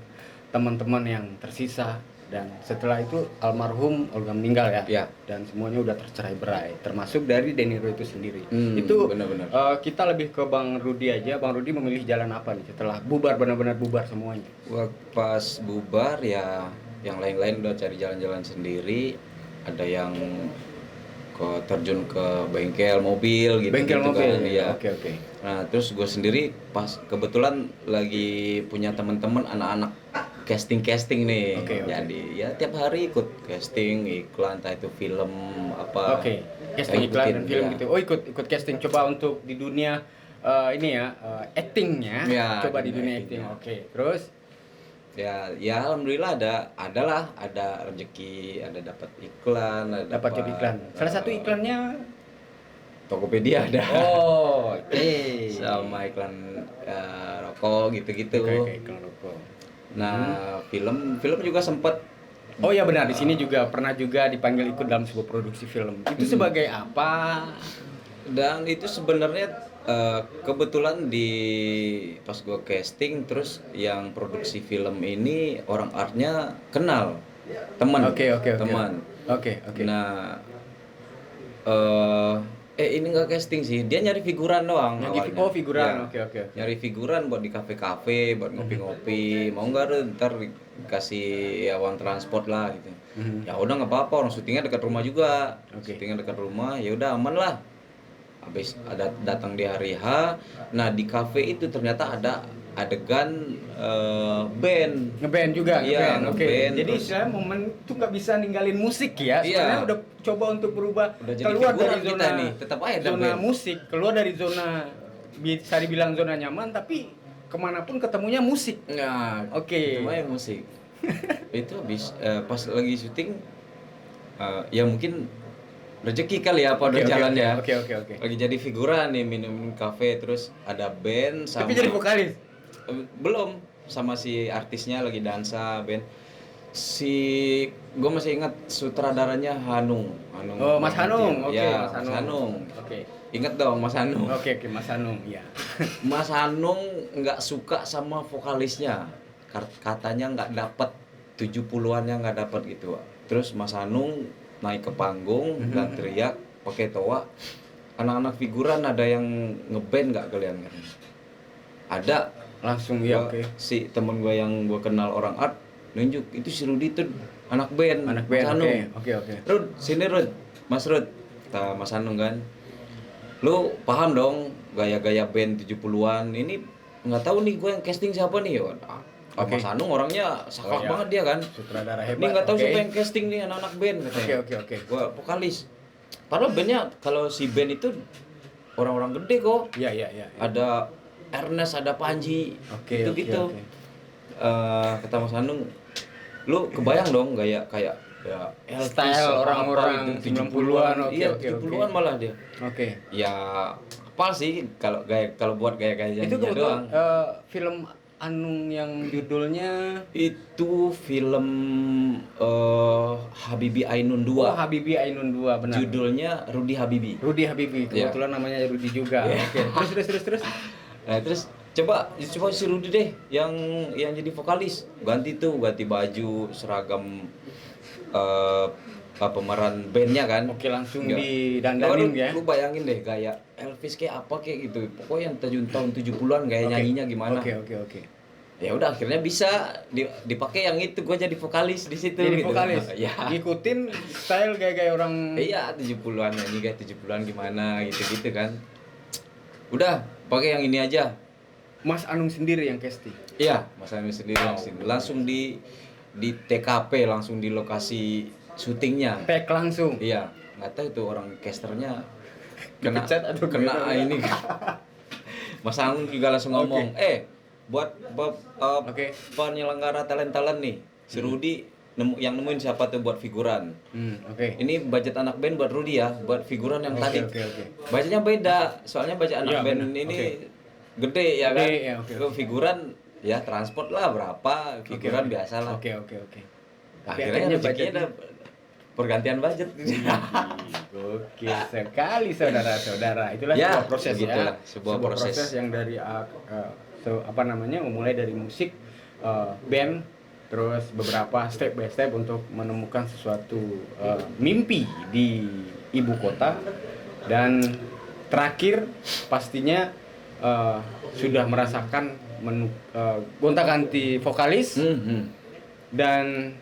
Speaker 1: teman-teman yang tersisa, dan setelah itu almarhum Olga meninggal ya,
Speaker 2: Ya.
Speaker 1: dan semuanya udah tercerai-berai, termasuk dari De Niro itu sendiri.
Speaker 2: Itu benar-benar.
Speaker 1: Kita lebih ke Bang Rudi aja. Bang Rudi memilih jalan apa nih setelah bubar, benar-benar bubar semuanya?
Speaker 2: Pas bubar ya, yang lain-lain udah cari jalan-jalan sendiri. Ada yang terjun ke bengkel mobil gitu.
Speaker 1: Bengkel mobil,
Speaker 2: kan, ya.
Speaker 1: Oke.
Speaker 2: Nah, terus gue sendiri pas kebetulan lagi punya teman-teman anak-anak casting nih.
Speaker 1: Oke.
Speaker 2: Jadi ya tiap hari ikut casting iklan, entah itu film apa.
Speaker 1: Oke. Casting iklan dan film
Speaker 2: ya.
Speaker 1: gitu. Oh, ikut casting, coba untuk di dunia ini ya, actingnya.
Speaker 2: Ya,
Speaker 1: Coba di
Speaker 2: dunia
Speaker 1: dunia acting.
Speaker 2: actingnya.
Speaker 1: Oke. Terus
Speaker 2: Ya alhamdulillah ada rezeki, ada dapat iklan,
Speaker 1: dapat job iklan. Salah satu iklannya
Speaker 2: Tokopedia ada.
Speaker 1: oh,
Speaker 2: Sama iklan rokok gitu-gitu.
Speaker 1: Oke, iklan rokok.
Speaker 2: Nah, film juga sempat.
Speaker 1: Oh ya benar, di sini juga pernah juga dipanggil ikut dalam sebuah produksi film. Itu sebagai apa?
Speaker 2: Dan itu sebenarnya kebetulan pas gue casting, terus yang produksi film ini orang artnya kenal teman.
Speaker 1: Oke.
Speaker 2: Teman.
Speaker 1: Oke.
Speaker 2: Nah, ini nggak casting sih, dia nyari figuran doang.
Speaker 1: Oh, figuran.
Speaker 2: Ya,
Speaker 1: Oke.
Speaker 2: nyari figuran buat di kafe-kafe, buat ngopi-ngopi. Mau nggak lu ntar kasih ya, uang transport lah gitu. Ya udah nggak apa-apa, orang syutingnya dekat rumah juga.
Speaker 1: Oke.
Speaker 2: Syutingnya dekat rumah, ya udah aman lah. habis ada datang di hari H. Nah di kafe itu ternyata ada adegan band.
Speaker 1: Ngeband juga,
Speaker 2: Iya,
Speaker 1: ngeband. Oke.
Speaker 2: ngeband,
Speaker 1: Jadi
Speaker 2: terus-
Speaker 1: saya momen itu nggak bisa ninggalin musik ya. Sebenarnya
Speaker 2: Iya.
Speaker 1: udah coba untuk berubah
Speaker 2: Udah jadi
Speaker 1: keluar
Speaker 2: figuran
Speaker 1: dari
Speaker 2: kita
Speaker 1: zona
Speaker 2: nih, tetap aja ada
Speaker 1: zona
Speaker 2: band.
Speaker 1: musik, keluar dari zona bisa dibilang zona nyaman, tapi kemanapun ketemunya musik.
Speaker 2: Nah,
Speaker 1: Oke.
Speaker 2: itu aja musik. Itu habis pas lagi syuting ya mungkin rezeki kali ya apa udah jalan ya.
Speaker 1: Oke.
Speaker 2: Lagi jadi figuran nih minum kafe terus ada band sama
Speaker 1: Tapi jadi vokalis.
Speaker 2: belum sama si artisnya lagi dansa band si gue masih ingat sutradaranya Hanung
Speaker 1: Oh, Mas Hanung. Oke,
Speaker 2: ya,
Speaker 1: Mas
Speaker 2: Mas Hanung
Speaker 1: Oke.
Speaker 2: ingat dong Mas Hanung.
Speaker 1: Oke, Mas Hanung, ya.
Speaker 2: Mas Hanung nggak suka sama vokalisnya katanya nggak dapet 70-annya nggak dapet gitu. Terus Mas Hanung naik ke panggung dan teriak pakai toa, anak-anak figuran ada yang ngeband nggak kalian? Ada.
Speaker 1: Langsung ya, oke.
Speaker 2: Si temen gue yang gue kenal orang art nunjuk itu si Rudi tuh anak band.
Speaker 1: Anak
Speaker 2: Mas
Speaker 1: band.
Speaker 2: Hanung.
Speaker 1: Oke.
Speaker 2: Rud, sini Rud. Mas Rud. Kata Mas Hanung kan. Lu paham dong gaya-gaya band 70-an. Ini nggak tahu nih gue yang casting siapa nih.
Speaker 1: Oke.
Speaker 2: Mas Hanung orangnya sakak
Speaker 1: iya.
Speaker 2: banget dia kan.
Speaker 1: Sutradara hebat.
Speaker 2: Ini nggak tahu
Speaker 1: oke.
Speaker 2: siapa yang casting nih anak-anak band katanya.
Speaker 1: Oke.
Speaker 2: Gua vokalis. Padahal bandnya kalau si band itu orang-orang gede kok.
Speaker 1: Iya.
Speaker 2: Ada Ernest, ada Panji.
Speaker 1: Oke,
Speaker 2: gitu-gitu.
Speaker 1: oke.
Speaker 2: Kata Mas Hanung, lu kebayang dong gaya kayak ya Elvis
Speaker 1: Style
Speaker 2: apa
Speaker 1: orang-orang
Speaker 2: itu,
Speaker 1: 90-an, oke,
Speaker 2: iya,
Speaker 1: oke,
Speaker 2: 70-an
Speaker 1: oke.
Speaker 2: malah dia.
Speaker 1: Oke.
Speaker 2: Ya apa sih kalau buat gaya-gaya
Speaker 1: Itu
Speaker 2: doang.
Speaker 1: kebetulan film Anung yang judulnya
Speaker 2: Itu film Habibie Ainun 2.
Speaker 1: Oh, Habibie Ainun 2, benar.
Speaker 2: Judulnya Rudy Habibie.
Speaker 1: Rudy Habibie.
Speaker 2: Iya.
Speaker 1: Kebetulan namanya Rudy juga.
Speaker 2: Iya.
Speaker 1: Oke. Terus.
Speaker 2: Nah, terus coba si Rudy deh yang jadi vokalis. Ganti baju, seragam pemeran bandnya kan.
Speaker 1: Oke, langsung
Speaker 2: Ya.
Speaker 1: didandanin ya.
Speaker 2: Lu bayangin deh gaya Elvis kayak apa kayak gitu. Pokoknya yang tahun 70-an gaya
Speaker 1: Oke.
Speaker 2: nyanyinya gimana.
Speaker 1: Oke.
Speaker 2: Ya udah akhirnya bisa dipakai yang itu, gua jadi vokalis di situ
Speaker 1: Jadi
Speaker 2: gitu.
Speaker 1: vokalis.
Speaker 2: Ya.
Speaker 1: Ngikutin style gaya-gaya orang.
Speaker 2: Iya, 70-an nyanyi kayak 70-an gimana gitu-gitu kan. Udah, pakai yang ini aja.
Speaker 1: Mas Anung sendiri yang casting.
Speaker 2: Iya, Mas Anies sendiri langsung di TKP, langsung di lokasi syutingnya.
Speaker 1: Pack langsung.
Speaker 2: Iya, nggak tahu tuh orang casternya kena
Speaker 1: Dipecat atau
Speaker 2: kena
Speaker 1: gimana?
Speaker 2: ini. Mas Anung juga langsung ngomong, buat
Speaker 1: Oke.
Speaker 2: penyelenggara talent nih, si Rudy yang nemuin siapa tuh buat figuran.
Speaker 1: Oke.
Speaker 2: Ini budget anak band buat Rudy ya, buat figuran yang
Speaker 1: Oke,
Speaker 2: tadi.
Speaker 1: oke.
Speaker 2: Budgetnya beda, soalnya budget anak
Speaker 1: Iya,
Speaker 2: band
Speaker 1: benar.
Speaker 2: ini
Speaker 1: Oke.
Speaker 2: gede ya kan.
Speaker 1: Gede, ya, oke.
Speaker 2: Ke figuran ya transport lah berapa, figuran biasa lah.
Speaker 1: Oke.
Speaker 2: Akhirnya rezekinya ada pergantian budget.
Speaker 1: Gokil sekali saudara-saudara. Itulah
Speaker 2: Ya,
Speaker 1: sebuah proses
Speaker 2: begitulah,
Speaker 1: ya.
Speaker 2: sebuah proses.
Speaker 1: yang dari memulai dari musik, band, terus beberapa step by step untuk menemukan sesuatu mimpi di ibu kota, dan terakhir pastinya sudah merasakan gonta-ganti vokalis dan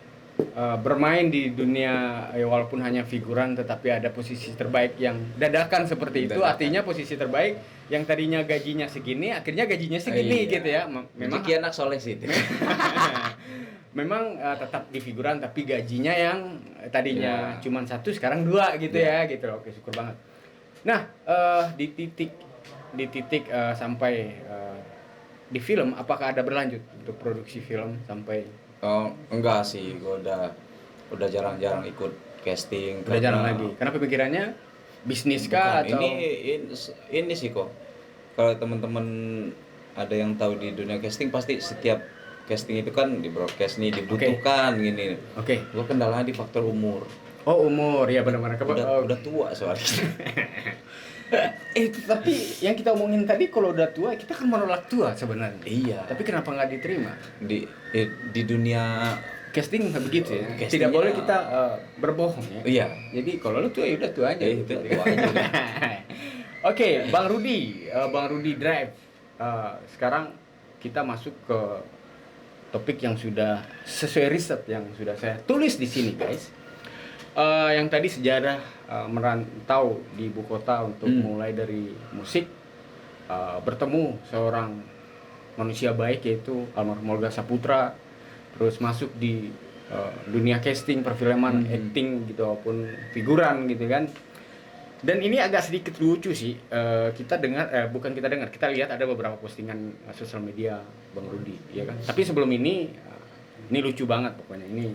Speaker 1: bermain di dunia walaupun hanya figuran, tetapi ada posisi terbaik yang dadakan seperti itu.
Speaker 2: Dadakan.
Speaker 1: Artinya posisi terbaik yang tadinya gajinya segini, akhirnya gajinya segini
Speaker 2: Iya.
Speaker 1: gitu ya. Memang
Speaker 2: Rezeki anak soleh sih itu.
Speaker 1: memang tetap di figuran, tapi gajinya yang tadinya
Speaker 2: Ya.
Speaker 1: cuma 1 sekarang 2 gitu ya gitu. Oke, syukur banget. Nah, di titik sampai di film, apakah ada berlanjut untuk produksi film sampai
Speaker 2: Oh, enggak sih, gua udah jarang-jarang ikut casting.
Speaker 1: udah jarang
Speaker 2: karena-
Speaker 1: lagi? Karena pemikirannya bisnis kah
Speaker 2: Bukan,
Speaker 1: atau
Speaker 2: ini sih kok. Kalau teman-teman ada yang tahu di dunia casting, pasti setiap casting itu kan di broadcast nih dibutuhkan gini.
Speaker 1: Oke.
Speaker 2: Gua kendalanya di faktor umur.
Speaker 1: Oh, umur ya, benar-benar
Speaker 2: Udah tua soalnya.
Speaker 1: tapi yang kita omongin tadi, kalau udah tua kita kan menolak tua sebenarnya.
Speaker 2: Iya.
Speaker 1: Tapi kenapa nggak diterima?
Speaker 2: Di dunia
Speaker 1: Casting begitu ya.
Speaker 2: Castingnya-
Speaker 1: Tidak boleh kita berbohong ya.
Speaker 2: iya.
Speaker 1: Jadi kalau lu tua ya udah tua aja.
Speaker 2: Itu tua aja.
Speaker 1: Oke, Bang Rudi Drive. Sekarang kita masuk ke topik yang sudah sesuai riset yang sudah saya tulis di sini, guys. Yang tadi sejarah merantau di ibu kota untuk mulai dari musik, bertemu seorang manusia baik yaitu almarhum Olga Saputra, terus masuk di dunia casting, perfilman, acting gitu walaupun figuran gitu kan. Dan ini agak sedikit lucu sih, kita dengar, bukan kita dengar, kita lihat ada beberapa postingan sosial media Bang Rudi, ya kan. Tapi sebelum ini lucu banget pokoknya ini.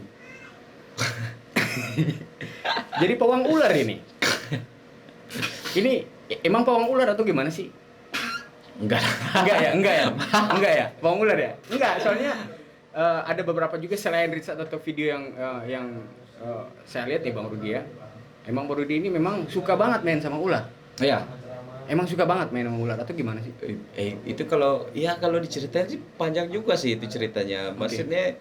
Speaker 1: Jadi pawang ular ini. Ini emang pawang ular atau gimana sih?
Speaker 2: Enggak.
Speaker 1: Enggak ya. Pawang ular ya? Enggak, soalnya ada beberapa juga selain riset atau video yang saya lihat nih Bang Rudi ya. Emang Bang Rudi ini memang suka banget main sama ular.
Speaker 2: Iya.
Speaker 1: Emang suka banget main sama ular atau gimana sih?
Speaker 2: Itu kalau diceritain sih panjang juga sih itu ceritanya. Maksudnya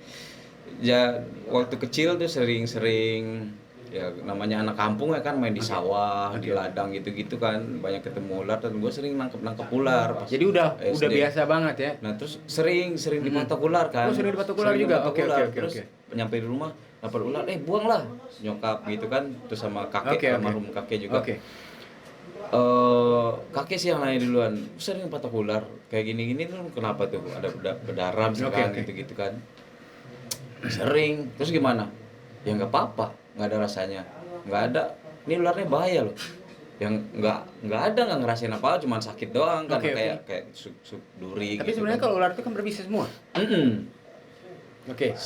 Speaker 2: ya waktu kecil tuh sering-sering ya namanya anak kampung ya kan main di sawah, di ladang gitu-gitu kan banyak ketemu ular dan gue sering nangkep ular pas
Speaker 1: Jadi udah
Speaker 2: SD.
Speaker 1: biasa banget ya.
Speaker 2: Nah terus sering dipatok ular kan.
Speaker 1: Oh, sering dipatok ular juga?
Speaker 2: dipatok
Speaker 1: Oke,
Speaker 2: ular.
Speaker 1: oke.
Speaker 2: Terus nyampe di rumah dapat ular, buanglah nyokap gitu kan, terus sama kakek,
Speaker 1: Oke.
Speaker 2: almarhum kakek juga.
Speaker 1: Oke.
Speaker 2: Kakek sih yang nanya duluan, sering patok ular kayak gini-gini tuh kenapa tuh ada berdarah misalkan
Speaker 1: Oke.
Speaker 2: gitu-gitu kan. Sering, terus gimana? Ya nggak apa-apa, nggak ada rasanya, nggak ada. Ini ularnya bahaya loh. Yang nggak ngerasain apa, cuman sakit doang kan
Speaker 1: Oke.
Speaker 2: kayak duri.
Speaker 1: Tapi
Speaker 2: gitu
Speaker 1: sebenarnya
Speaker 2: kan.
Speaker 1: kalau ular itu kan berbisa semua. Oke.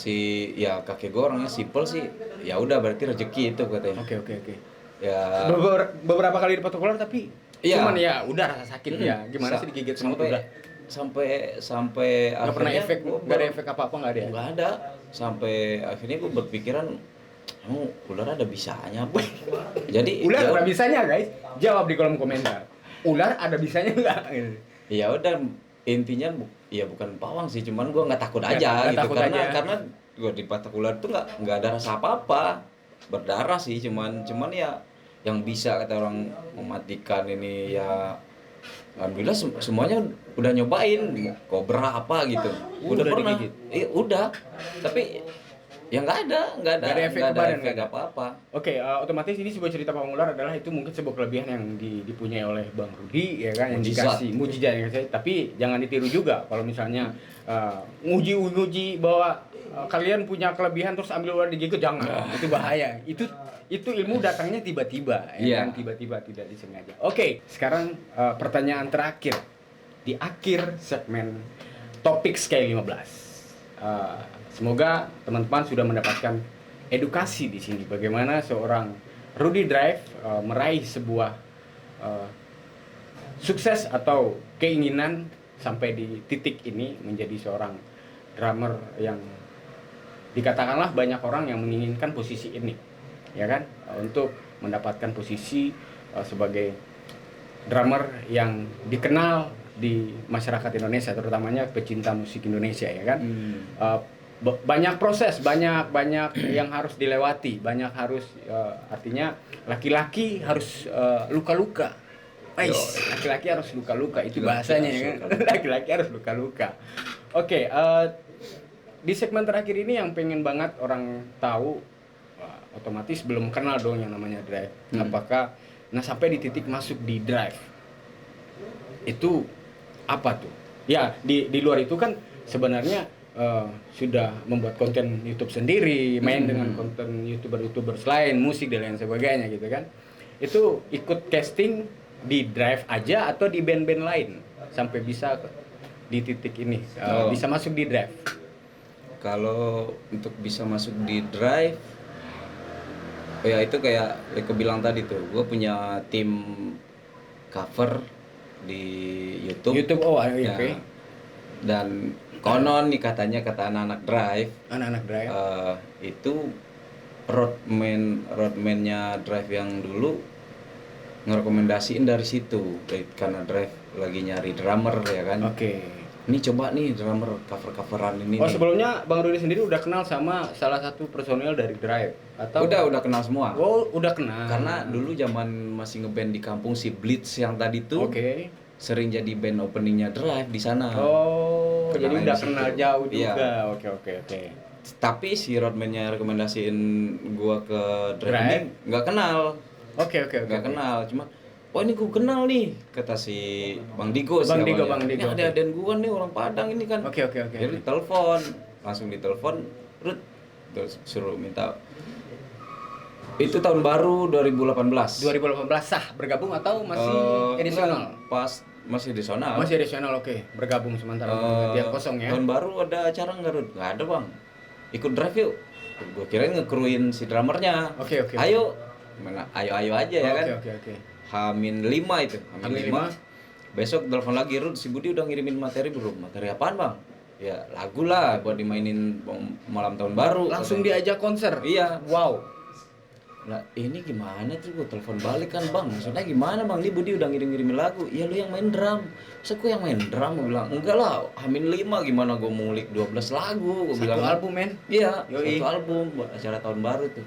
Speaker 2: Ya kakek gue orangnya simpel sih, ya udah berarti rezeki itu katanya.
Speaker 1: Oke.
Speaker 2: Ya
Speaker 1: Beberapa kali dipatok ular tapi
Speaker 2: Iya.
Speaker 1: cuman ya udah rasa sakit ya. Gimana sih digigit semut udah?
Speaker 2: sampai
Speaker 1: Nggak pernah
Speaker 2: akhirnya
Speaker 1: efek,
Speaker 2: gua
Speaker 1: nggak ada efek apa-apa nggak ada ya?
Speaker 2: nggak ada. Sampai akhirnya gue berpikiran emang ular ada bisanya apa? Jadi
Speaker 1: Ular
Speaker 2: ya
Speaker 1: ada bisanya guys? Jawab di kolom komentar. Ular ada bisanya nggak?
Speaker 2: ya udah intinya ya bukan pawang sih, cuman gue nggak takut aja
Speaker 1: Nggak
Speaker 2: gitu
Speaker 1: takut
Speaker 2: karena
Speaker 1: aja.
Speaker 2: gue dipatok ular tuh nggak ada rasa apa-apa, berdarah sih cuman ya yang bisa kata orang mematikan ini ya alhamdulillah semuanya udah nyobain kobra apa gitu udah pernah
Speaker 1: digigit?
Speaker 2: udah tapi ya nggak ada
Speaker 1: efek ke badan, nggak ada.
Speaker 2: apa-apa.
Speaker 1: Oke, otomatis ini sebuah cerita pawang ular adalah itu mungkin sebuah kelebihan yang dipunyai oleh Bang Rudi ya kan, yang
Speaker 2: Mujizat.
Speaker 1: dikasih mujizat yang dikasih. Tapi jangan ditiru juga kalau misalnya nguji bahwa kalian punya kelebihan terus ambil ular digigit, jangan. Itu bahaya. Itu ilmu datangnya tiba-tiba ya
Speaker 2: Iya.
Speaker 1: kan, tiba-tiba tidak disengaja. Oke, sekarang pertanyaan terakhir di akhir segmen topik Sky 15. Semoga teman-teman sudah mendapatkan edukasi di sini bagaimana seorang Rudy Drive meraih sebuah sukses atau keinginan sampai di titik ini menjadi seorang drummer yang dikatakanlah banyak orang yang menginginkan posisi ini, ya kan, untuk mendapatkan posisi sebagai drummer yang dikenal di masyarakat Indonesia, terutamanya pecinta musik Indonesia, ya kan. Banyak proses, banyak yang harus dilewati, banyak harus artinya laki-laki harus luka-luka. Laki-laki harus luka-luka, itu bahasanya ya kan. Laki-laki harus luka-luka. Oke, di segmen terakhir ini yang pengen banget orang tahu, otomatis belum kenal dong yang namanya Drive. Apakah sampai di titik masuk di Drive itu apa tuh? Ya, di luar itu kan sebenarnya sudah membuat konten YouTube sendiri, main dengan konten YouTuber selain musik dan lain sebagainya gitu kan. Itu ikut casting di Drive aja atau di band-band lain sampai bisa di titik ini bisa masuk di Drive?
Speaker 2: Kalau untuk bisa masuk di Drive ya itu kayak aku bilang tadi tuh, gue punya tim cover di YouTube.
Speaker 1: Oh
Speaker 2: Ya.
Speaker 1: oke.
Speaker 2: Dan konon nih katanya kata anak-anak Drive,
Speaker 1: Anak-anak Drive.
Speaker 2: itu roadman-nya Drive yang dulu ngerekomendasiin dari situ, karena Drive lagi nyari drummer ya kan.
Speaker 1: Oke.
Speaker 2: Ini coba nih drummer cover-coveran ini.
Speaker 1: Oh,
Speaker 2: nih.
Speaker 1: sebelumnya Bang Rudi sendiri udah kenal sama salah satu personil dari Drive atau
Speaker 2: Udah kenal semua.
Speaker 1: Oh, udah kenal.
Speaker 2: Karena dulu zaman masih ngeband di kampung, si Blitz yang tadi tuh
Speaker 1: Oke.
Speaker 2: sering jadi band openingnya Drive di sana.
Speaker 1: Oh, jadi
Speaker 2: Kenalan
Speaker 1: udah
Speaker 2: di
Speaker 1: kenal
Speaker 2: situ.
Speaker 1: jauh
Speaker 2: Iya.
Speaker 1: juga. Oke.
Speaker 2: Tapi si roadman-nya rekomendasiin gua ke Drive ini
Speaker 1: Drive?
Speaker 2: nggak kenal.
Speaker 1: Oke.
Speaker 2: Nggak kenal, cuma oh ini gua kenal nih, kata si Bang Digo sih
Speaker 1: Bang Digo,
Speaker 2: awalnya.
Speaker 1: Bang Digo,
Speaker 2: Ini ada
Speaker 1: oke.
Speaker 2: aden gua nih orang Padang ini kan.
Speaker 1: Oke.
Speaker 2: Jadi telepon, langsung ditelepon, Rut, terus suruh minta. Itu tahun baru 2018.
Speaker 1: 2018 sah bergabung atau masih edisional?
Speaker 2: Enggak, pas masih edisional.
Speaker 1: Masih edisional, oke. Bergabung sementara dia kosong ya.
Speaker 2: Tahun baru ada acara nggak, Rut? Nggak ada, Bang. Ikut drive yuk. Gue kirain ngekruin si drummernya.
Speaker 1: Oke.
Speaker 2: Ayo. Mana ayo aja ya kan.
Speaker 1: Oke.
Speaker 2: Hamin 5 itu.
Speaker 1: Hamin 5.
Speaker 2: Besok telepon lagi, Rut, si Budi udah ngirimin materi belum? Materi apaan, Bang? Ya, lagu lah buat dimainin malam tahun baru.
Speaker 1: Langsung
Speaker 2: katanya.
Speaker 1: diajak konser.
Speaker 2: Iya.
Speaker 1: Wow.
Speaker 2: Nah, ini gimana tuh, gue telepon balik kan, Bang. Maksudnya gimana, Bang? Ini Budi udah ngirim-ngirimin lagu. Iya, lu yang main drum. Masa gue yang main drum? Gue bilang, enggak lah, Hamin 5 gimana gue ngulik 12 lagu. Gue
Speaker 1: Satu
Speaker 2: bilang,
Speaker 1: album, men.
Speaker 2: iya,
Speaker 1: Yoi.
Speaker 2: satu album buat acara tahun baru tuh.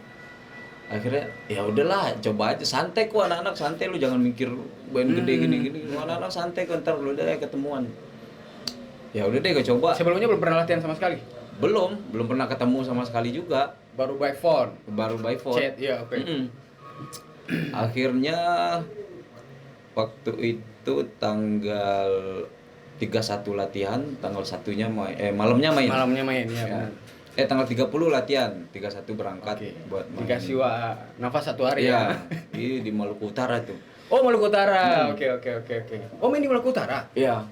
Speaker 2: Akhirnya, ya udahlah, coba aja. Santai kok anak-anak, santai, lu jangan mikir band gede gini-gini. Anak-anak santai kok, ntar lu udah ketemuan. Ya udah deh, gue coba.
Speaker 1: Sebelumnya belum pernah latihan sama sekali.
Speaker 2: Belum pernah ketemu sama sekali juga.
Speaker 1: Baru by phone.
Speaker 2: Baru by phone.
Speaker 1: Chat, iya, oke.
Speaker 2: Akhirnya waktu itu tanggal 31 latihan, tanggal satunya malamnya main.
Speaker 1: Malamnya main, ya.
Speaker 2: Ya.
Speaker 1: Benar.
Speaker 2: Tanggal 30 latihan, 31 berangkat
Speaker 1: Oke.
Speaker 2: buat main.
Speaker 1: Dikasih nafas satu hari
Speaker 2: Iya,
Speaker 1: ya.
Speaker 2: di Maluku Utara tuh.
Speaker 1: Oh, Maluku Utara. Oke. Oh, main di Maluku Utara.
Speaker 2: Iya.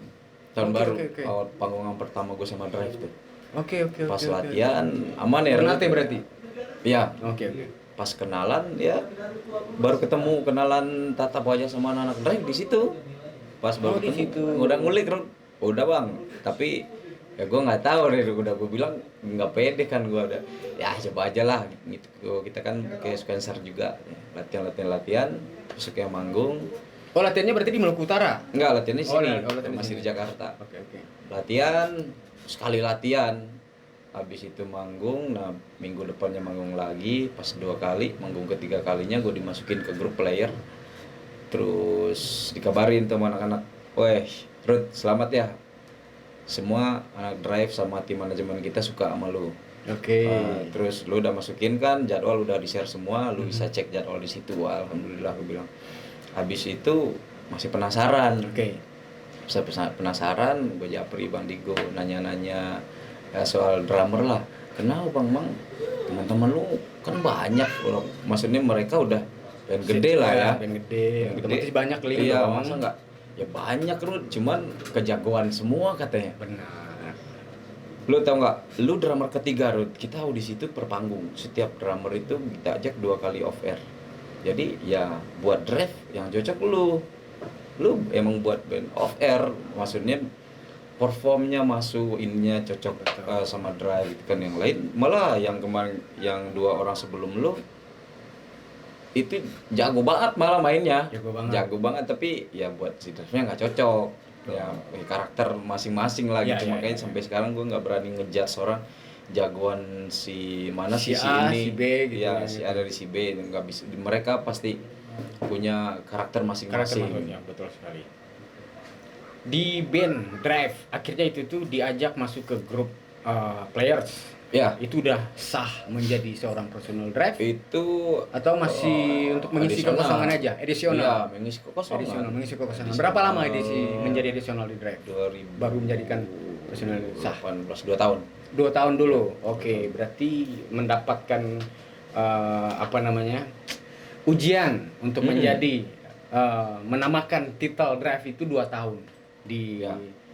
Speaker 2: Tahun
Speaker 1: Oke,
Speaker 2: baru.
Speaker 1: oke.
Speaker 2: Awal panggungan pertama gue sama Drive tuh.
Speaker 1: Oke.
Speaker 2: Pas latihan aman ya.
Speaker 1: Ternate berarti.
Speaker 2: Iya.
Speaker 1: Oke.
Speaker 2: Pas kenalan ya baru ketemu, kenalan tatap wajah sama anak-anak Drive di situ. Pas baru
Speaker 1: di
Speaker 2: ketemu,
Speaker 1: situ.
Speaker 2: udah ngulik, udah Bang. Tapi ya gue nggak tahu deh, udah gue bilang nggak pede kan, gue udah ya coba aja lah gitu. Kita kan kayak Spencer juga latihan besoknya manggung.
Speaker 1: Oh, latihannya berarti di Maluku Utara.
Speaker 2: Enggak, latihannya di
Speaker 1: Oh,
Speaker 2: sini,
Speaker 1: latihan di
Speaker 2: masih
Speaker 1: sini.
Speaker 2: di Jakarta.
Speaker 1: Oke.
Speaker 2: Latihan, sekali latihan, habis itu manggung. Nah, minggu depannya manggung lagi, pas 2 kali, manggung ketiga kalinya gue dimasukin ke grup player. Terus dikabarin sama anak-anak, weh Ruth, selamat ya, semua anak Drive sama tim manajemen kita suka sama lu.
Speaker 1: Oke.
Speaker 2: Terus lu udah masukin kan, jadwal udah di share semua, lu bisa cek jadwal di situ. Wah, alhamdulillah, gue bilang. Habis itu masih penasaran.
Speaker 1: Oke.
Speaker 2: Penasaran, gue japri Bang Digo, nanya-nanya ya, soal drummer lah. Kenapa Bang, teman-teman lu kan banyak, maksudnya mereka udah band gede lah ya.
Speaker 1: Band gede. Otomatis banyak link
Speaker 2: Iya,
Speaker 1: dong.
Speaker 2: masa enggak? Ya banyak lu, cuman kejagoan semua katanya.
Speaker 1: Benar.
Speaker 2: Lu tau nggak? Lu drummer ketiga, Rud. Kita audisi itu per panggung. Setiap drummer itu kita ajak 2 kali off air. Jadi ya buat Drive yang cocok lu emang buat band off air, maksudnya performnya masuk, ininya cocok sama Drive gitu kan. Yang lain malah yang kemarin yang 2 orang sebelum lu itu jago banget malah mainnya, jago banget tapi ya buat si Drive-nya nggak cocok. Ya karakter masing-masing lah gitu. Makanya sampai sekarang gue nggak berani ngejudge orang jagoan si mana si A,
Speaker 1: si
Speaker 2: ini,
Speaker 1: B gitu
Speaker 2: ya si A dari si B, nggak bisa. Mereka pasti punya karakter masing-masing.
Speaker 1: Betul sekali. Di band Drive akhirnya itu tuh diajak masuk ke grup players.
Speaker 2: Ya,
Speaker 1: Itu udah sah menjadi seorang personal Drive
Speaker 2: itu
Speaker 1: atau masih untuk mengisi kekosongan aja? Edisional.
Speaker 2: Iya, mengisi kekosongan.
Speaker 1: Edisional, mengisi kekosongan. Berapa lama edisi menjadi edisional di Drive?
Speaker 2: 2000
Speaker 1: Baru menjadikan personal sah.
Speaker 2: 18 2 tahun.
Speaker 1: 2 tahun dulu. Oke, berarti mendapatkan ujian untuk menjadi menamakan titel Drive itu 2 tahun di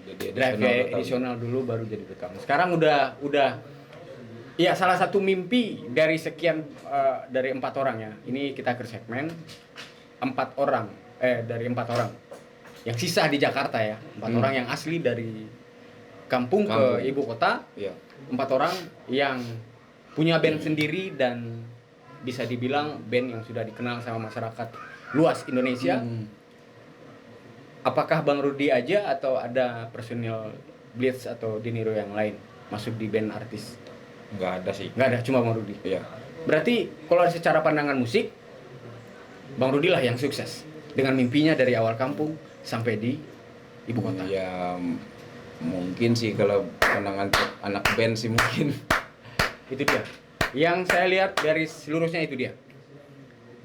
Speaker 2: Ya, jadi
Speaker 1: Drive edisional dulu baru jadi berkabung. Sekarang udah ya salah satu mimpi dari sekian dari 4 orang ya. Ini kita ke segmen 4 orang dari 4 orang yang sisa di Jakarta ya. 4 orang yang asli dari kampung ke ibu kota.
Speaker 2: Iya.
Speaker 1: 4 orang yang punya band sendiri dan bisa dibilang band yang sudah dikenal sama masyarakat luas Indonesia. Apakah Bang Rudi aja atau ada personil Blitz atau Diniro yang lain masuk di band artis?
Speaker 2: Nggak ada sih.
Speaker 1: Nggak ada, cuma Bang Rudi.
Speaker 2: Iya.
Speaker 1: Berarti kalau secara pandangan musik, Bang Rudi lah yang sukses dengan mimpinya dari awal kampung sampai di ibu kota.
Speaker 2: Ya mungkin sih kalau pandangan anak band sih mungkin
Speaker 1: Itu dia. Yang saya lihat dari seluruhnya itu dia.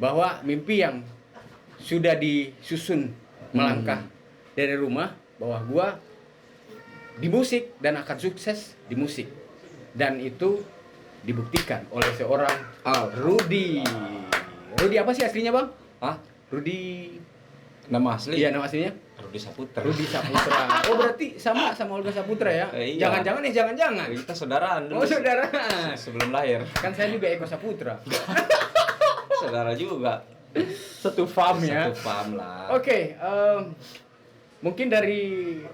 Speaker 1: Bahwa mimpi yang sudah disusun melangkah dari rumah, bahwa gua di musik dan akan sukses di musik. Dan itu dibuktikan oleh seorang Rudy. Rudy apa sih aslinya, Bang?
Speaker 2: Ah,
Speaker 1: Rudy.
Speaker 2: nama asli?
Speaker 1: Iya, nama aslinya
Speaker 2: Rudi Saputra.
Speaker 1: Rudy Saputra. Oh, berarti sama Olga Saputra ya?
Speaker 2: Iya.
Speaker 1: Jangan-jangan.
Speaker 2: Kita saudaraan
Speaker 1: Oh,
Speaker 2: dulu.
Speaker 1: saudara.
Speaker 2: Sebelum lahir.
Speaker 1: Kan saya juga Eko Saputra.
Speaker 2: Saudara juga.
Speaker 1: Satu farm ya.
Speaker 2: Satu farm lah.
Speaker 1: Oke, mungkin dari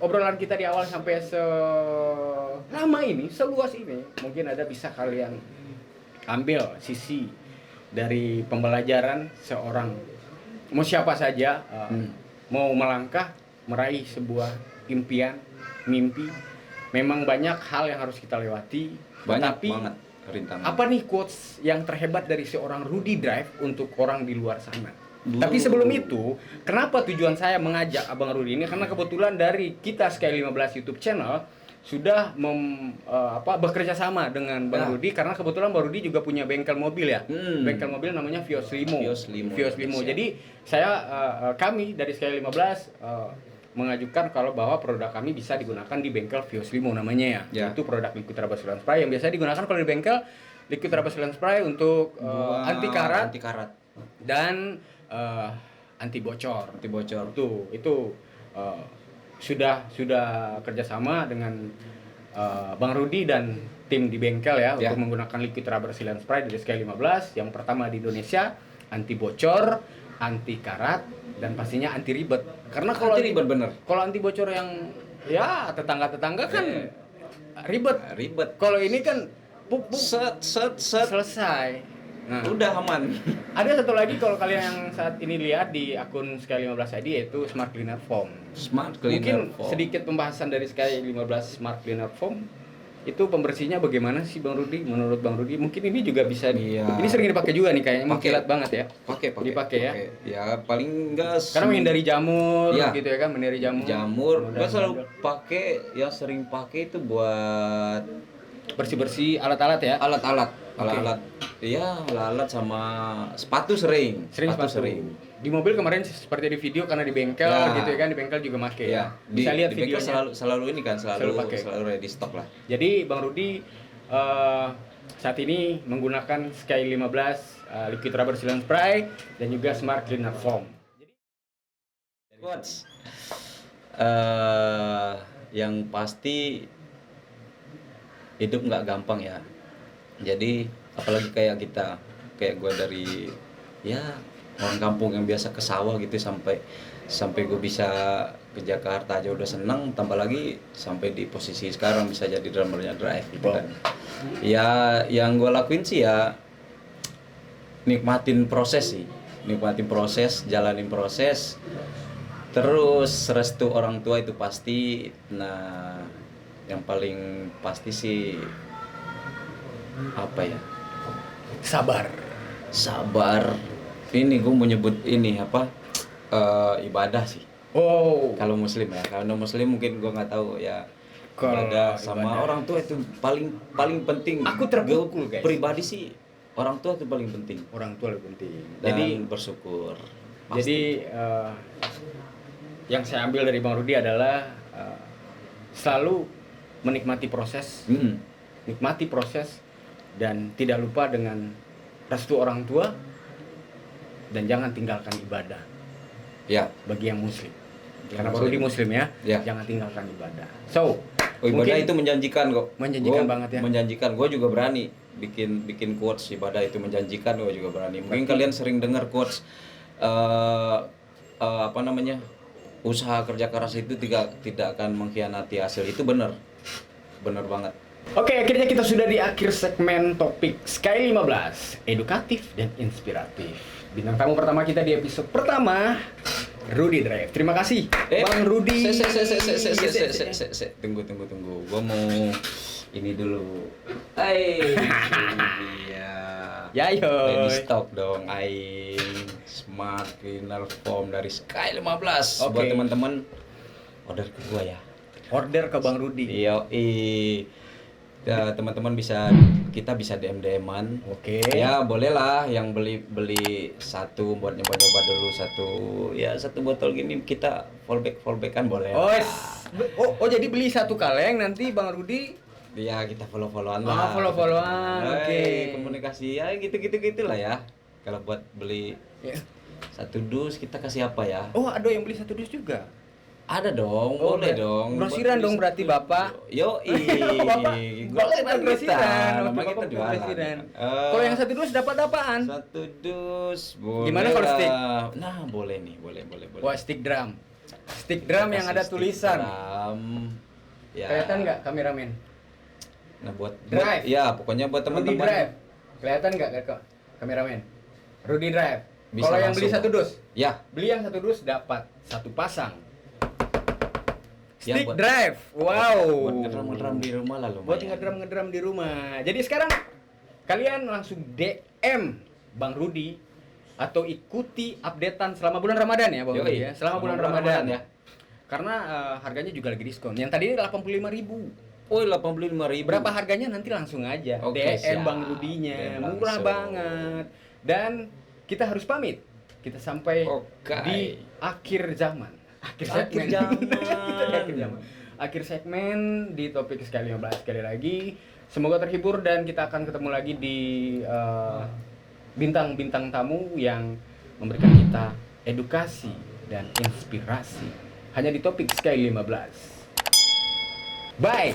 Speaker 1: obrolan kita di awal sampai selama ini, seluas ini, mungkin ada bisa kalian ambil sisi dari pembelajaran seorang, mau siapa saja, mau melangkah, meraih sebuah impian, mimpi, memang banyak hal yang harus kita lewati.
Speaker 2: Banyak
Speaker 1: Tetapi,
Speaker 2: banget rintangan.
Speaker 1: apa nih quotes yang terhebat dari seorang Rudy Drive untuk orang di luar sana? Tapi sebelum itu, kenapa tujuan saya mengajak Abang Rudy ini? Karena kebetulan dari kita Sky 15 YouTube channel sudah bekerja sama dengan Bang Rudy, karena kebetulan Bang Rudy juga punya bengkel mobil ya. Bengkel mobil namanya Vios Limo. Vios Limo. Jadi kami dari Sky 15 mengajukan kalau bahwa produk kami bisa digunakan di bengkel Vios Limo namanya ya. Itu produk liquid rubber sealant spray yang biasa digunakan kalau di bengkel liquid rubber sealant spray untuk anti karat dan anti bocor. Itu sudah kerjasama dengan Bang Rudy dan tim di bengkel ya untuk menggunakan liquid rubber sealant spray dari Sky 15 yang pertama di Indonesia, anti bocor, anti karat, dan pastinya anti ribet. Karena kalau kalau anti bocor yang ya tetangga kan ribet. Kalau ini kan
Speaker 2: set
Speaker 1: selesai. Nah,
Speaker 2: udah aman.
Speaker 1: ada satu lagi kalau kalian yang saat ini lihat di akun Sky 15 ID, yaitu Smart Cleaner Foam. Mungkin sedikit pembahasan dari Sky 15 Smart Cleaner Foam. Itu pembersihnya bagaimana sih Bang Rudy? Menurut Bang Rudy mungkin ini juga bisa ini sering dipakai juga nih kayaknya, mengkilat banget ya. Dipakai ya.
Speaker 2: Ya paling enggak
Speaker 1: karena menghindari jamur gitu ya kan, menghindari jamur.
Speaker 2: Gua selalu pakai, yang sering pakai itu buat
Speaker 1: bersih-bersih alat-alat ya.
Speaker 2: Alat-alat. Iya, alat sama sepatu sering. Di mobil kemarin seperti di video karena di bengkel gitu ya kan, di bengkel juga make ya. Bisa lihat
Speaker 1: di
Speaker 2: videonya. Selalu ini kan, selalu ready stock lah.
Speaker 1: Jadi Bang Rudy saat ini menggunakan Sky 15 liquid rubber sealant spray dan juga Smart Cleaner Foam.
Speaker 2: Quotes. Yang pasti hidup nggak gampang ya. Jadi apalagi kayak gue dari orang kampung yang biasa ke sawah gitu, sampai gue bisa ke Jakarta aja udah seneng, tambah lagi sampai di posisi sekarang bisa jadi drummernya Drive gitu kan. Ya yang gue lakuin sih ya nikmatin proses, jalanin proses, terus restu orang tua itu pasti. Nah yang paling pasti sih apa ya, sabar. Ini gue mau nyebut ini ibadah sih. Kalau muslim ya, kalau non muslim mungkin gue nggak tahu ya. Ibadah sama orang tua itu paling penting.
Speaker 1: Aku terpukul guys.
Speaker 2: Pribadi sih orang tua itu paling penting.
Speaker 1: Orang tua lebih penting.
Speaker 2: Dan jadi bersyukur. Pasti.
Speaker 1: Jadi yang saya ambil dari Bang Rudy adalah selalu menikmati proses, dan tidak lupa dengan restu orang tua, dan jangan tinggalkan ibadah.
Speaker 2: Ya,
Speaker 1: bagi yang muslim. Karena Bang Rudy muslim ya. Jangan tinggalkan ibadah. So,
Speaker 2: ibadah itu menjanjikan kok.
Speaker 1: Menjanjikan banget ya.
Speaker 2: Menjanjikan. Gue juga berani bikin quotes ibadah itu menjanjikan, gue juga berani. Mungkin kalian sering dengar quotes usaha kerja keras itu tidak akan mengkhianati hasil. Itu benar banget.
Speaker 1: Oke, akhirnya kita sudah di akhir segmen topik Sky 15, edukatif dan inspiratif. Bintang tamu pertama kita di episode pertama, Rudy Drive. Terima kasih, Bang Rudy.
Speaker 2: Tunggu. Gua mau ini dulu.
Speaker 1: Ya yo.
Speaker 2: Ready stock dong, Smart Cleaner Foam dari Sky 15. Buat teman-teman order ke gua ya.
Speaker 1: Order ke Bang Rudy.
Speaker 2: Iya, Ya, teman-teman kita bisa DM-an.
Speaker 1: Oke.
Speaker 2: Ya, bolehlah yang beli satu buat nyoba-nyoba dulu satu botol gini kita fallback-fallbackan boleh.
Speaker 1: Oh,
Speaker 2: lah.
Speaker 1: jadi beli satu kaleng nanti Bang Rudi.
Speaker 2: Ya, kita follow-followan
Speaker 1: Oh,
Speaker 2: lah.
Speaker 1: follow-followan, oke.
Speaker 2: Komunikasi ya gitu-gitulah ya. Kalau buat beli
Speaker 1: Ya.
Speaker 2: satu dus kita kasih apa ya?
Speaker 1: Oh, ada yang beli satu dus juga.
Speaker 2: Ada dong,
Speaker 1: Oh,
Speaker 2: boleh dong.
Speaker 1: grosiran
Speaker 2: Buat
Speaker 1: dong
Speaker 2: beli
Speaker 1: berarti
Speaker 2: satu.
Speaker 1: Bapak.
Speaker 2: Yo,
Speaker 1: Bapak
Speaker 2: kan
Speaker 1: grosiran.
Speaker 2: Nama
Speaker 1: Oke,
Speaker 2: kita
Speaker 1: Bapak
Speaker 2: jualan.
Speaker 1: grosiran.
Speaker 2: Eh,
Speaker 1: Kalau yang satu dus dapat apaan?
Speaker 2: satu dus boleh.
Speaker 1: Gimana kalau stick?
Speaker 2: Nah, boleh nih, boleh.
Speaker 1: Wah, stick drum. Stick drum yang ada
Speaker 2: Kasih stick
Speaker 1: tulisan.
Speaker 2: drum. Ya.
Speaker 1: Kelihatan nggak kameramen?
Speaker 2: Nah, buat
Speaker 1: Drive.
Speaker 2: ya, pokoknya buat
Speaker 1: Rudy
Speaker 2: teman-teman.
Speaker 1: Drive. Kelihatan nggak kak kameramen? Rudy Drive.
Speaker 2: Bisa
Speaker 1: Kalau yang beli
Speaker 2: langsung.
Speaker 1: satu dus,
Speaker 2: Ya,
Speaker 1: beli yang satu dus dapat satu pasang.
Speaker 2: Ya,
Speaker 1: Stick
Speaker 2: buat-
Speaker 1: drive. Wow.
Speaker 2: buat ngedram-ngedram di rumah lah lumayan.
Speaker 1: Buat ngedram di rumah. Jadi sekarang kalian langsung DM Bang Rudi atau ikuti updatean selama bulan Ramadan ya Bang
Speaker 2: Yoi,
Speaker 1: Rudi ya. Selama bulan
Speaker 2: bulan
Speaker 1: Ramadan
Speaker 2: ya.
Speaker 1: Karena harganya juga lagi diskon. Yang tadi 85.000.
Speaker 2: Oh, 85.000.
Speaker 1: Berapa harganya nanti langsung aja
Speaker 2: Oke,
Speaker 1: DM
Speaker 2: siap.
Speaker 1: Bang Rudinya.
Speaker 2: DM
Speaker 1: Murah
Speaker 2: langsung.
Speaker 1: banget. Dan kita harus pamit. Kita sampai
Speaker 2: Oke.
Speaker 1: di akhir zaman. Akhir
Speaker 2: Akhir
Speaker 1: segmen.
Speaker 2: zaman.
Speaker 1: Kita di akhir zaman. Akhir segmen di topik sekali 15 sekali lagi. Semoga terhibur dan kita akan ketemu lagi di bintang-bintang tamu yang memberikan kita edukasi dan inspirasi. Hanya di topik Sky 15. Bye.